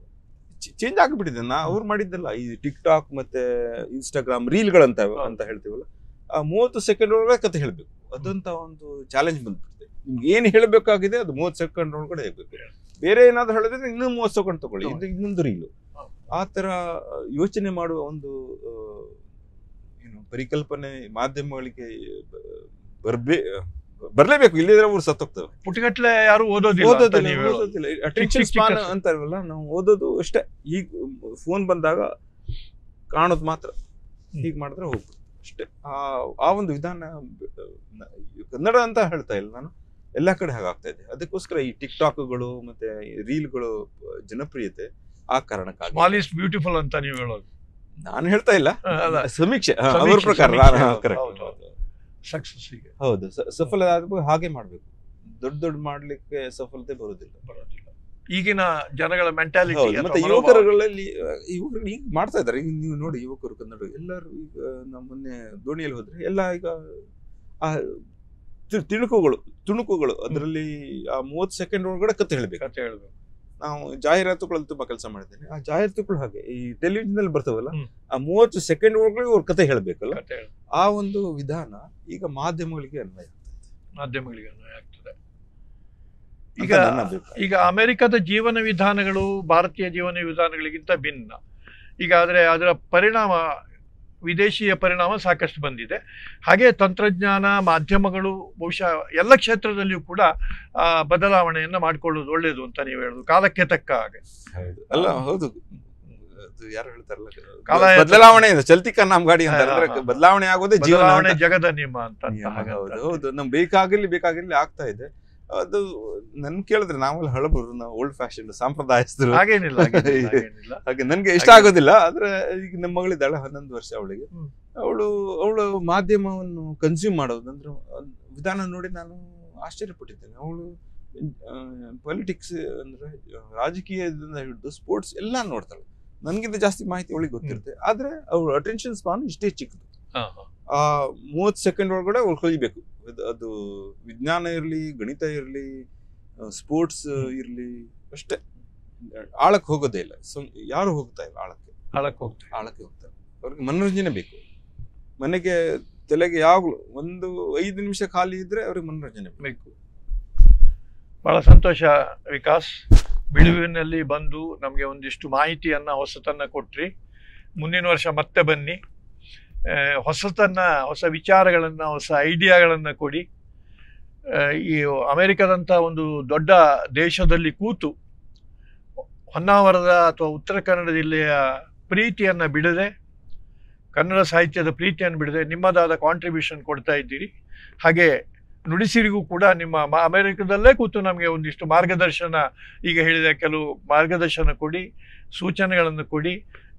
ಚೇಂಜ್ ಆಗಿಬಿಟ್ಟಿದೆ. ಅವ್ರು ಮಾಡಿದ್ದಲ್ಲ, ಈ ಟಿಕ್ ಟಾಕ್ ಮತ್ತೆ ಇನ್ಸ್ಟಾಗ್ರಾಮ್ ರೀಲ್ಗಳಂತ ಅಂತ ಹೇಳ್ತೀವಲ್ಲ, ಆ 30 ಸೆಕೆಂಡ್ ಒಳಗಡೆ ಕತೆ ಹೇಳ್ಬೇಕು, ಅದಂತ ಒಂದು ಚಾಲೆಂಜ್ ಬಂದ್ಬಿಟ್ಟಿದೆ. ನಿಮ್ಗೆ ಏನ್ ಹೇಳ್ಬೇಕಾಗಿದೆ ಅದು 30 ಸೆಕೆಂಡ್ ಒಳಗಡೆ ಹೇಳ್ಬೇಕು. ಬೇರೆ ಏನಾದ್ರು ಹೇಳಿದ್ರೆ ಇನ್ನೂ 30 ಸೆಕೆಂಡ್ ತಗೊಳ್ಳಿ, ಇನ್ನೊಂದು ರೀಲು. ಆ ತರ ಯೋಚನೆ ಮಾಡುವ ಒಂದು ಏನು ಪರಿಕಲ್ಪನೆ ಮಾಧ್ಯಮಗಳಿಗೆ ಬರ್ಲೇಬೇಕು, ಇಲ್ಲಿದ್ರೆ ಅವ್ರು ಸತ್ತೋಗ್ತವೆ. ಪುಟಿಗಟ್ಲೆ ಯಾರು ಓದೋದಿಲ್ಲ. ಅಟೆನ್ಷನ್ ಸ್ಪಾನ್ ಅಂತಾರಲ್ಲ, ನಾವು ಓದೋದು ಅಷ್ಟೇ. ಈಗ ಫೋನ್ ಬಂದಾಗ ಕಾಣೋದು ಮಾತ್ರ, ಹೀಗೆ ಮಾಡಿದ್ರೆ ಹೋಗ್ಬೋದು ಅಷ್ಟೇ. ಆ ಒಂದು ವಿಧಾನ ಕನ್ನಡ ಅಂತ ಹೇಳ್ತಾ ಇಲ್ಲ ನಾನು, ಎಲ್ಲಾ ಕಡೆ ಹಾಗಾಗ್ತಾ ಇದೆ. ಅದಕ್ಕೋಸ್ಕರ ಈ ಟಿಕ್ ಟಾಕ್ಗಳು ಮತ್ತೆ ರೀಲ್ಗಳು ಜನಪ್ರಿಯತೆ ಆ ಕಾರಣಕ್ಕಾಗಿ. ಸ್ಮಾಲ್ ಈಸ್ ಬ್ಯೂಟಿಫುಲ್ ಅಂತ ನೀವು ಹೇಳೋದು. ನಾನು ಹೇಳ್ತಾ ಇಲ್ಲ, ಸಮೀಕ್ಷೆ ಅವ್ರ ಪ್ರಕಾರ. ಸಕ್ಸಸ್ ಹೌದು, ಸಫಲ ಹಾಗೆ ಮಾಡ್ಬೇಕು. ದೊಡ್ಡ ಮಾಡ್ಲಿಕ್ಕೆ ಸಫಲತೆ ಬರೋದಿಲ್ಲ. ಈಗಿನ ಜನಗಳ ಮೆಂಟಾಲಿಟಿ ಮತ್ತೆ ಯುವಕರುಗಳಲ್ಲಿ ಈಗ ಮಾಡ್ತಾ ಇದ್ದಾರೆ. ಈಗ ನೀವು ನೋಡಿ, ಯುವಕರು ಕನ್ನಡ ಎಲ್ಲರೂ ಈಗ ನಮ್ಮ ಮೊನ್ನೆ ದೋಣಿಯಲ್ಲಿ ಹೋದ್ರೆ ಎಲ್ಲ ಈಗ ಆ ತುಣುಕುಗಳು ಅದರಲ್ಲಿ ಆ 30 ಸೆಕೆಂಡ್ ಒಳಗಡೆ ಕತೆ ಹೇಳ್ಬೇಕು. ನಾವು ಜಾಹೀರಾತುಗಳಲ್ಲಿ ತುಂಬಾ ಕೆಲಸ ಮಾಡಿದ್ದೇನೆ. ಆ ಜಾಹೀರಾತುಗಳು ಹಾಗೆ ಈ ಟೆಲಿವಿಷನ್ ಅಲ್ಲಿ ಬರ್ತಾವಲ್ಲ, ಆ 30 ಸೆಕೆಂಡ್ ಒಳಗಡೆ ಅವ್ರ ಕತೆ ಹೇಳ್ಬೇಕಲ್ಲ, ಆ ಒಂದು ವಿಧಾನ ಈಗ ಮಾಧ್ಯಮಗಳಿಗೆ ಅನ್ವಯ ಆಗ್ತದೆ. ಈಗ ಅಮೆರಿಕದ ಜೀವನ ವಿಧಾನಗಳು ಭಾರತೀಯ ಜೀವನ ವಿಧಾನಗಳಿಗಿಂತ ಭಿನ್ನ. ಈಗ ಆದರೆ ಅದರ ಪರಿಣಾಮ, ವಿದೇಶಿಯ ಪರಿಣಾಮ ಸಾಕಷ್ಟು ಬಂದಿದೆ. ಹಾಗೆ ತಂತ್ರಜ್ಞಾನ, ಮಾಧ್ಯಮಗಳು ಬಹುಶಃ ಎಲ್ಲ ಕ್ಷೇತ್ರದಲ್ಲಿಯೂ ಕೂಡ ಬದಲಾವಣೆಯನ್ನ ಮಾಡಿಕೊಳ್ಳೋದು ಒಳ್ಳೆಯದು ಅಂತ ನೀವು ಹೇಳೋದು, ಕಾಲಕ್ಕೆ ತಕ್ಕ ಹಾಗೆ. ಅಲ್ಲ, ಹೌದು, ಯಾರು ಹೇಳ್ತಾರಲ್ಲ, ಬದಲಾವಣೆ ಚಲ್ತಿ ಕಾ ನಾಮ್ ಗಾಡಿ ಅಂತ, ಬದಲಾವಣೆ ಆಗೋದೇ ಜೀವನ ಜಗದ ನಿಯಮ ಅಂತ. ಹೌದು, ನಮ್ ಬೇಕಾಗಿರ್ಲಿ ಆಗ್ತಾ ಇದೆ. ಅದು ನನ್ ಕೇಳಿದ್ರೆ ನಾವೆಲ್ಲ ಹಳಬರು, ನಾವು ಓಲ್ಡ್ ಫ್ಯಾಷನ್ ಸಾಂಪ್ರದಾಯಸ್ಥರು. ಹಾಗೇನಿಲ್ಲ ಹಾಗೆ ನನ್ಗೆ ಇಷ್ಟ ಆಗೋದಿಲ್ಲ. ಆದ್ರೆ ಈಗ ನಮ್ಮ ಮಗಳಿದ್ದಾಳೆ, 11 ವರ್ಷ ಅವಳಿಗೆ. ಅವಳು ಮಾಧ್ಯಮವನ್ನು ಕನ್ಸ್ಯೂಮ್ ಮಾಡೋದು ಅಂದ್ರೆ ವಿಧಾನ ನೋಡಿ ನಾನು ಆಶ್ಚರ್ಯಪಟ್ಟಿದ್ದೇನೆ. ಅವಳು ಪೊಲಿಟಿಕ್ಸ್ ಅಂದ್ರೆ ರಾಜಕೀಯದಿಂದ ಹಿಡಿದು ಸ್ಪೋರ್ಟ್ಸ್ ಎಲ್ಲಾ ನೋಡ್ತಾಳೆ. ನನ್ಗಿಂತ ಜಾಸ್ತಿ ಮಾಹಿತಿ ಅವಳಿಗೆ ಗೊತ್ತಿರುತ್ತೆ. ಆದ್ರೆ ಅವ್ರ ಅಟೆನ್ಷನ್ ಸ್ಪಾನ್ ಇಷ್ಟೇ ಚಿಕ್ಕದು. ಆ 30 ಸೆಕೆಂಡ್ ಒಳಗಡೆ ಅವ್ರು ಕಲಿಬೇಕು. ಅದು ವಿಜ್ಞಾನ ಇರ್ಲಿ, ಗಣಿತ ಇರ್ಲಿ, ಸ್ಪೋರ್ಟ್ಸ್ ಇರ್ಲಿ, ಅಷ್ಟೇ. ಆಳಕ್ಕೆ ಹೋಗೋದೇ ಇಲ್ಲ. ಯಾರು ಹೋಗ್ತಾ ಇಲ್ಲ ಆಳಕ್ಕೆ ಹೋಗ್ತಾರೆ. ಅವ್ರಿಗೆ ಮನೋರಂಜನೆ ಬೇಕು. ಮನೆಗೆ ತಲೆಗೆ ಯಾವಾಗ್ಲೂ ಒಂದು 5 ನಿಮಿಷ ಖಾಲಿ ಇದ್ರೆ ಅವ್ರಿಗೆ ಮನೋರಂಜನೆ ಬೇಕು. ಬಹಳ ಸಂತೋಷ ವಿಕಾಸ್, ಬಿಳುವಿನಲ್ಲಿ ಬಂದು ನಮಗೆ ಒಂದಿಷ್ಟು ಮಾಹಿತಿಯನ್ನ, ಹೊಸತನ್ನ ಕೊಟ್ರಿ. ಮುಂದಿನ ವರ್ಷ ಮತ್ತೆ ಬನ್ನಿ, ಹೊಸ ವಿಚಾರಗಳನ್ನ, ಹೊಸ ಐಡಿಯಾಗಳನ್ನ ಕೊಡಿ. ಈ ಅಮೆರಿಕದಂಥ ಒಂದು ದೊಡ್ಡ ದೇಶದಲ್ಲಿ ಕೂತು ಹೊನ್ನಾವರದ ಅಥವಾ ಉತ್ತರ ಕನ್ನಡ ಜಿಲ್ಲೆಯ ಪ್ರೀತಿಯನ್ನ ಬಿಡದೆ, ಕನ್ನಡ ಸಾಹಿತ್ಯದ ಪ್ರೀತಿಯನ್ನು ಬಿಡದೆ ನಿಮ್ಮದಾದ ಕಾಂಟ್ರಿಬ್ಯೂಷನ್ ಕೊಡ್ತಾ ಇದ್ದೀರಿ. ಹಾಗೆ ನುಡಿಸಿರಿಗೂ ಕೂಡ ನಿಮ್ಮ ಅಮೆರಿಕದಲ್ಲೇ ಕೂತು ನಮಗೆ ಒಂದಿಷ್ಟು ಮಾರ್ಗದರ್ಶನ, ಈಗ ಹೇಳಿದ ಕೆಲವು ಮಾರ್ಗದರ್ಶನ ಕೊಡಿ, ಸೂಚನೆಗಳನ್ನು ಕೊಡಿ.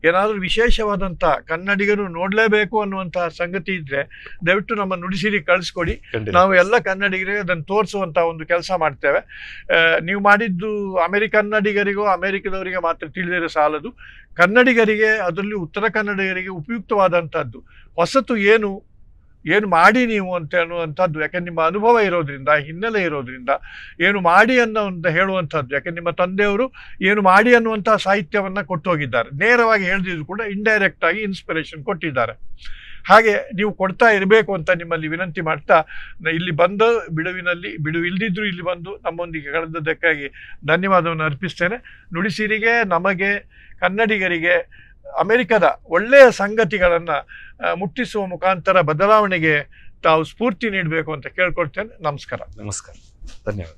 ಏನಾದರೂ ವಿಶೇಷವಾದಂಥ ಕನ್ನಡಿಗರು ನೋಡಲೇಬೇಕು ಅನ್ನುವಂತಹ ಸಂಗತಿ ಇದ್ರೆ ದಯವಿಟ್ಟು ನಮ್ಮ ನುಡಿಸಿರಿ ಕಳಿಸ್ಕೊಡಿ. ನಾವು ಎಲ್ಲ ಕನ್ನಡಿಗರಿಗೆ ಅದನ್ನು ತೋರಿಸುವಂಥ ಒಂದು ಕೆಲಸ ಮಾಡ್ತೇವೆ. ನೀವು ಮಾಡಿದ್ದು ಕನ್ನಡಿಗರಿಗೋ ಅಮೆರಿಕದವರಿಗೆ ಮಾತ್ರ ತಿಳಿದರೆ ಸಾಲದು, ಕನ್ನಡಿಗರಿಗೆ, ಅದರಲ್ಲಿ ಉತ್ತರ ಕನ್ನಡಿಗರಿಗೆ ಉಪಯುಕ್ತವಾದಂಥದ್ದು ಹೊಸತು ಏನು ಮಾಡಿ ನೀವು ಅಂತ ಅನ್ನುವಂಥದ್ದು. ಯಾಕೆಂದ್ರೆ ನಿಮ್ಮ ಅನುಭವ ಇರೋದ್ರಿಂದ, ಹಿನ್ನೆಲೆ ಇರೋದ್ರಿಂದ ಏನು ಮಾಡಿ ಅಂತ ಹೇಳುವಂಥದ್ದು. ಯಾಕೆಂದ್ರೆ ನಿಮ್ಮ ತಂದೆಯವರು ಏನು ಮಾಡಿ ಅನ್ನುವಂಥ ಸಾಹಿತ್ಯವನ್ನು ಕೊಟ್ಟು ಹೋಗಿದ್ದಾರೆ. ನೇರವಾಗಿ ಹೇಳಿದ್ರು ಕೂಡ ಇಂಡೈರೆಕ್ಟ್ ಆಗಿ ಇನ್ಸ್ಪಿರೇಷನ್ ಕೊಟ್ಟಿದ್ದಾರೆ. ಹಾಗೆ ನೀವು ಕೊಡ್ತಾ ಇರಬೇಕು ಅಂತ ನಿಮ್ಮಲ್ಲಿ ವಿನಂತಿ ಮಾಡ್ತಾ, ಇಲ್ಲಿ ಬಂದ ಬಿಡುವು ಇಲ್ದಿದ್ರು ಇಲ್ಲಿ ಬಂದು ನಮ್ಮೊಂದಿಗೆ ಕಳೆದದ್ದಕ್ಕಾಗಿ ಧನ್ಯವಾದವನ್ನು ಅರ್ಪಿಸ್ತೇನೆ. ನುಡಿಸಿರಿಗೆ, ನಮಗೆ, ಕನ್ನಡಿಗರಿಗೆ ಅಮೆರಿಕದ ಒಳ್ಳೆಯ ಸಂಗತಿಗಳನ್ನು ಮುಟ್ಟಿಸುವ ಮುಖಾಂತರ ಬದಲಾವಣೆಗೆ ತಾವು ಸ್ಫೂರ್ತಿ ನೀಡಬೇಕು ಅಂತ ಕೇಳ್ಕೊಳ್ತೇನೆ. ನಮಸ್ಕಾರ. ಧನ್ಯವಾದ.